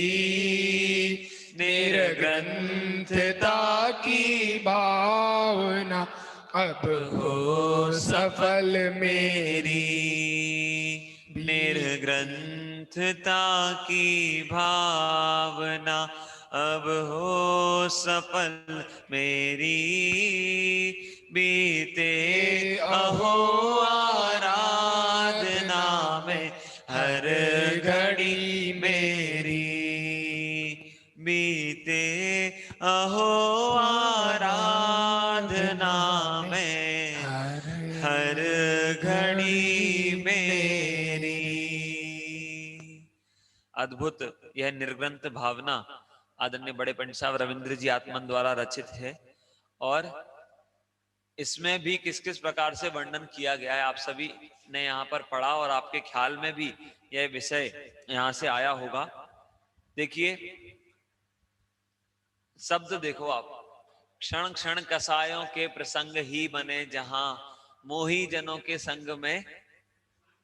[SPEAKER 2] निर्ग्रंथता की भावना अब हो सफल मेरी।
[SPEAKER 1] निर्ग्रंथता की भावना अब हो सफल मेरी। बीते अहो आराधना में हर घड़ी मेरी, बीते अहो आराधना में हर घड़ी मेरी। अद्भुत यह निर्ग्रंथ भावना आदरणीय बड़े पंडित साहब रविंद्र जी आत्मन द्वारा रचित है, और इसमें भी किस किस प्रकार से वर्णन किया गया है आप सभी ने यहाँ पर पढ़ा, और आपके ख्याल में भी यह विषय यहाँ से आया होगा। देखिए शब्द देखो आप, क्षण क्षण कसायों के प्रसंग ही बने जहां, मोही जनों के संग में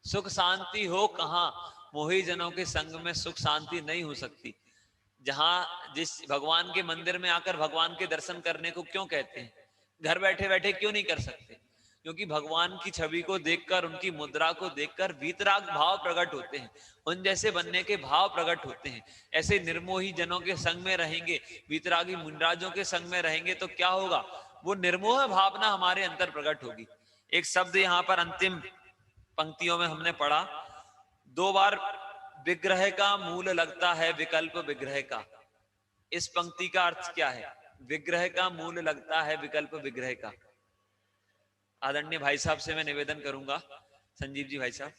[SPEAKER 1] सुख शांति हो कहां। मोही जनों के संग में सुख शांति नहीं हो सकती। जहां जिस भगवान के मंदिर में आकर भगवान के दर्शन करने को क्यों कहते हैं, घर बैठे बैठे क्यों नहीं कर सकते? क्योंकि भगवान की छवि को देखकर, उनकी मुद्रा को देखकर वीतराग भाव प्रकट होते हैं, उन जैसे बनने के भाव प्रकट होते हैं। ऐसे निर्मोही जनों के संग में रहेंगे, वीतरागी मुंडराजों के संग में रहेंगे तो क्या होगा? वो निर्मोह भावना हमारे अंदर प्रकट होगी। एक शब्द यहाँ पर अंतिम पंक्तियों में हमने पढ़ा, 2 बार विग्रह का मूल लगता है विकल्प विग्रह का। इस पंक्ति का अर्थ क्या है? विग्रह का मूल लगता है विकल्प विग्रह का। आदरणीय भाई साहब से मैं निवेदन करूंगा, संजीव जी भाई साहब,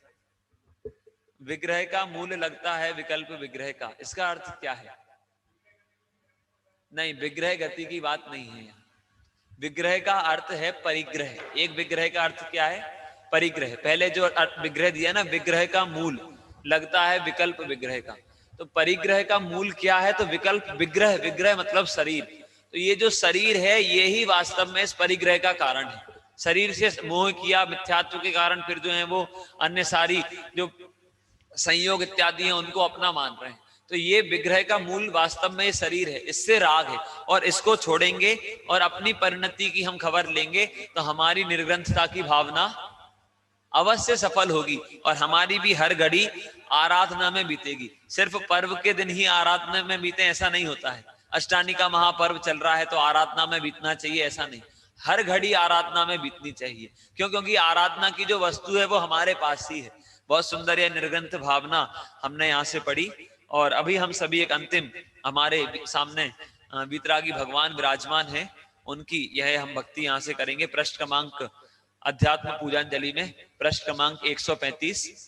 [SPEAKER 1] विग्रह का मूल लगता है विकल्प विग्रह का, इसका अर्थ क्या है? नहीं, विग्रह गति की बात नहीं है यहाँ। विग्रह का अर्थ है परिग्रह। एक विग्रह का अर्थ क्या है? परिग्रह। पहले जो विग्रह दिया ना, विग्रह का मूल लगता है विकल्प विग्रह का, तो परिग्रह का मूल क्या है? तो विकल्प विग्रह। विग्रह मतलब शरीर। तो ये जो शरीर है ये ही वास्तव में इस परिग्रह का कारण है। शरीर से मोह किया, मिथ्यात्व के कारण फिर जो है वो अन्य सारी जो संयोग इत्यादि हैं उनको अपना मान रहे हैं। तो ये विग्रह का मूल वास्तव में ये शरीर है, इससे राग है, और इसको छोड़ेंगे और अपनी परिणति की हम खबर लेंगे तो हमारी निर्ग्रंथता की भावना अवश्य सफल होगी और हमारी भी हर घड़ी आराधना में बीतेगी। सिर्फ पर्व के दिन ही आराधना में बीते ऐसा नहीं होता है। अष्टानी का महापर्व चल रहा है तो आराधना में बीतना चाहिए ऐसा नहीं, हर घड़ी आराधना में बीतनी चाहिए। क्यों? क्योंकि आराधना की जो वस्तु है वो हमारे पास ही है। बहुत सुंदर यह निर्ग्रंथ भावना हमने यहाँ से पढ़ी। और अभी हम सभी एक अंतिम हमारे सामने वीतरागी भगवान विराजमान है, उनकी यह हम भक्ति यहाँ से करेंगे। पृष्ठ क्रमांक अध्यात्म पूजांजलि में पृष्ठ क्रमांक 135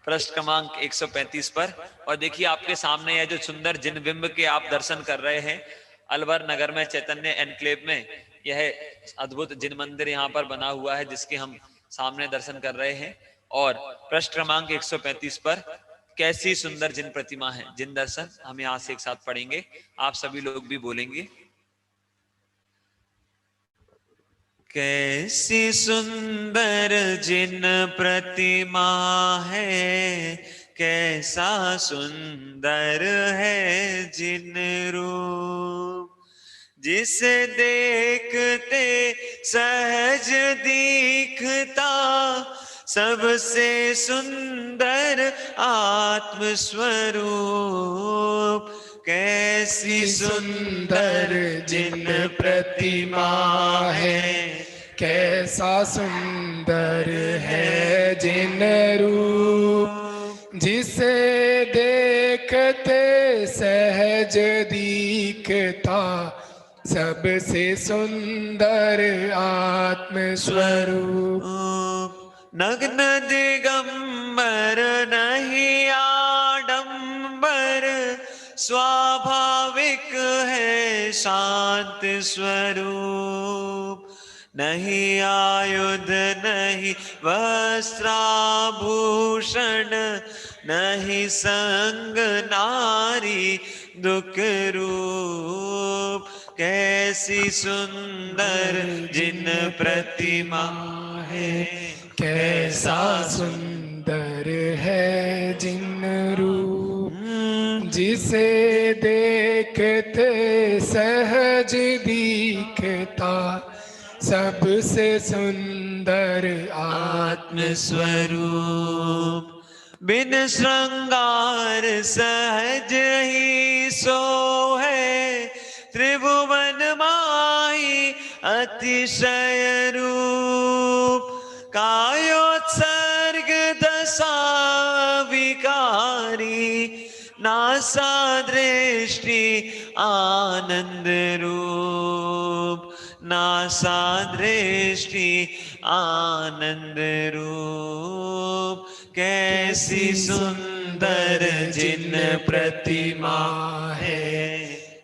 [SPEAKER 1] पृष्ठ क्रमांक 135 पर। और देखिए आपके सामने यह जो सुंदर जिन बिंब के आप दर्शन कर रहे हैं, अलवर नगर में चैतन्य एनक्लेव में यह अद्भुत जिन मंदिर यहाँ पर बना हुआ है जिसके हम सामने दर्शन कर रहे हैं। और पृष्ठ क्रमांक 135 पर कैसी सुंदर जिन प्रतिमा है, जिन दर्शन हम यहाँ से एक साथ पढ़ेंगे, आप सभी लोग भी बोलेंगे। कैसी सुंदर जिन प्रतिमा है, कैसा सुंदर है जिन रूप, जिसे देखते सहज दिखता सबसे सुंदर आत्म स्वरूप। कैसी सुंदर जिन प्रतिमा है,
[SPEAKER 2] कैसा सुंदर है जिन रूप, जिसे देखते सहज दिखता सबसे सुंदर आत्म स्वरूप।
[SPEAKER 1] नग्न दिगंबर नहीं आडंबर, स्वाभाविक है शांत स्वरूप। नहीं आयुध नहीं वस्त्राभूषण, नहीं संग नारी दुख रूप। कैसी सुंदर जिन प्रतिमा है,
[SPEAKER 2] कैसा सुंदर है जिन रूप, जिसे देखते सहज दिखता सबसे सुंदर आत्म
[SPEAKER 1] स्वरूप। बिन श्रृंगार सहज ही सोहे, त्रिभुवन माही अतिशय रूप। कायोत्सर्ग दशा विकारी, नासा दृष्टि आनंद रूप। नासा दृष्टि आनंद रूप। कैसी सुंदर जिन प्रतिमा है,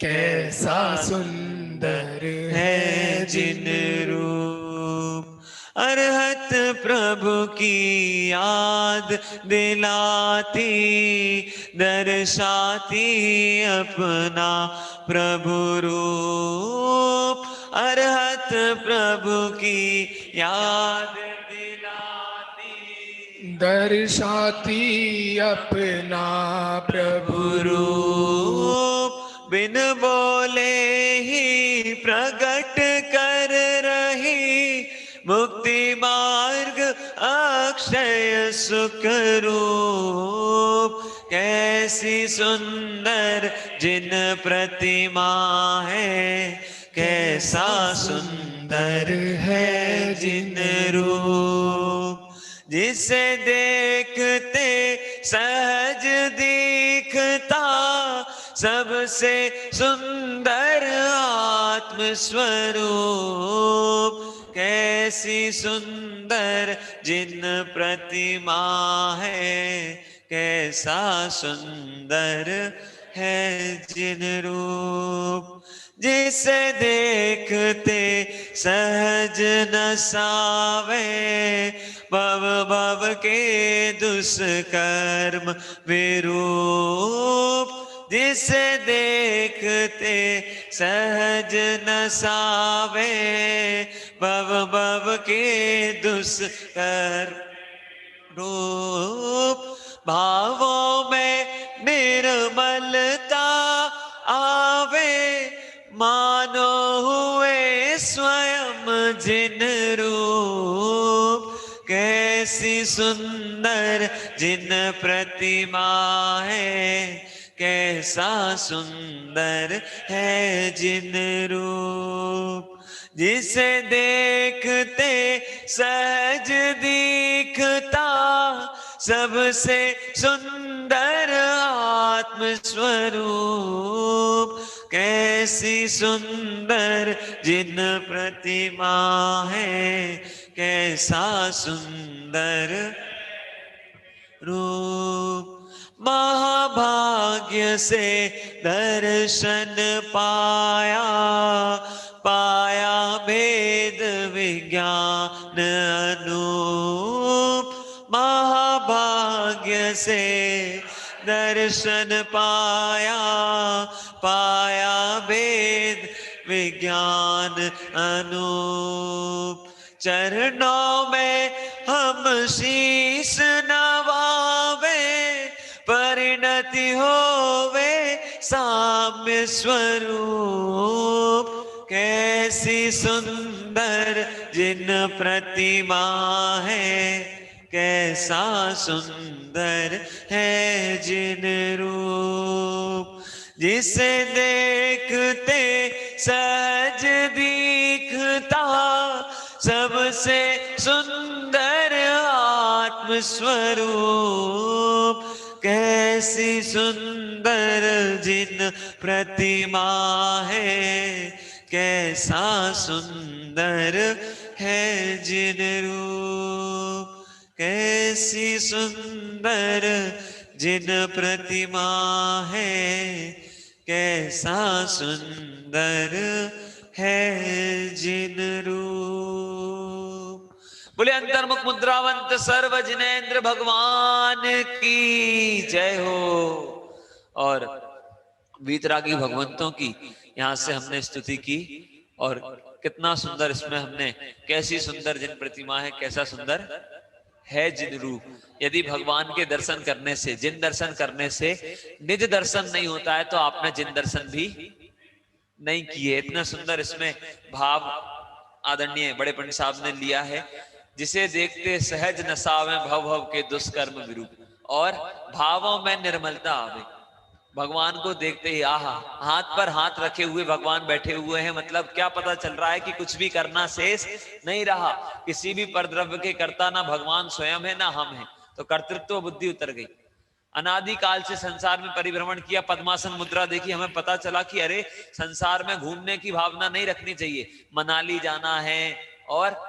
[SPEAKER 2] कैसा सुंदर
[SPEAKER 1] है जिन रूप। अरहत प्रभु की याद दिलाती, दर्शाती अपना प्रभु रूप। अरहत प्रभु की याद दिलाती,
[SPEAKER 2] दर्शाती अपना प्रभु
[SPEAKER 1] रूप। बिन बोले ही प्रकट कर रही, मुक्ति मार्ग अक्षय सुख रूप। कैसी सुंदर जिन प्रतिमा है, कैसा सुंदर है जिन रूप। जिसे देखते सहज दिखता सबसे सुंदर आत्म स्वरूप। कैसी सुंदर जिन प्रतिमा है, कैसा सुंदर है जिन रूप। जिसे देखते सहज न सावे, भव भव के दुष्कर्म विरूप। जिसे देखते सहज न सावे, भव भव के दुष्कर्म रूप। भावों में निर्मलता आवे, मानो हुए स्वयं जिन रूप। कैसी सुंदर जिन प्रतिमा है, कैसा सुंदर है जिन रूप। जिसे देखते सहज दिखता, सबसे सुंदर आत्म स्वरूप। कैसी सुंदर जिन प्रतिमा है, कैसा सुंदर रूप। महाभाग्य से दर्शन पाया, पाया भेद विज्ञान अनूप। महाभाग्य से दर्शन पाया, पाया भेद विज्ञान अनूप। चरणों में हम शीश नवावे, परिणति होवे साम्य स्वरूप। कैसी सुंदर जिन प्रतिमा है, कैसा सुंदर है जिन रूप। जिसे देखते सहज दिखता, सबसे सुंदर आत्म स्वरूप। कैसी सुंदर जिन प्रतिमा है, कैसा सुंदर है जिन रूप। कैसी सुंदर जिन प्रतिमा है, कैसा सुंदर है जिन रूप। बोले अंतर्मुख मुद्रावंत सर्व जिनेन्द्र भगवान की जय हो। और वीतरागी भगवंतों की यहाँ से हमने स्तुति की, और कितना सुंदर इसमें हमने, कैसी सुंदर जिन प्रतिमा है, कैसा सुंदर है जिन रूप। यदि भगवान के दर्शन करने से, जिन दर्शन करने से निज दर्शन नहीं होता है, तो आपने जिन दर्शन भी नहीं किए। इतना सुंदर इसमें भाव आदरणीय बड़े पंडित साहब ने लिया है। जिसे देखते सहज नसावे, भव भव के दुष्कर्म विरूप। और भावों में निर्मलता आवे, भगवान को देखते ही आहा, हाथ पर हाथ रखे हुए भगवान बैठे हुए हैं। मतलब क्या पता चल रहा है कि कुछ भी करना शेष नहीं रहा। किसी भी परद्रव्य के कर्ता ना भगवान स्वयं है ना हम हैं, तो कर्तृत्व बुद्धि उतर गई। अनादि काल से संसार में परिभ्रमण किया, पद्मासन मुद्रा देखी, हमें पता चला कि अरे संसार में घूमने की भावना नहीं रखनी चाहिए। मनाली जाना है और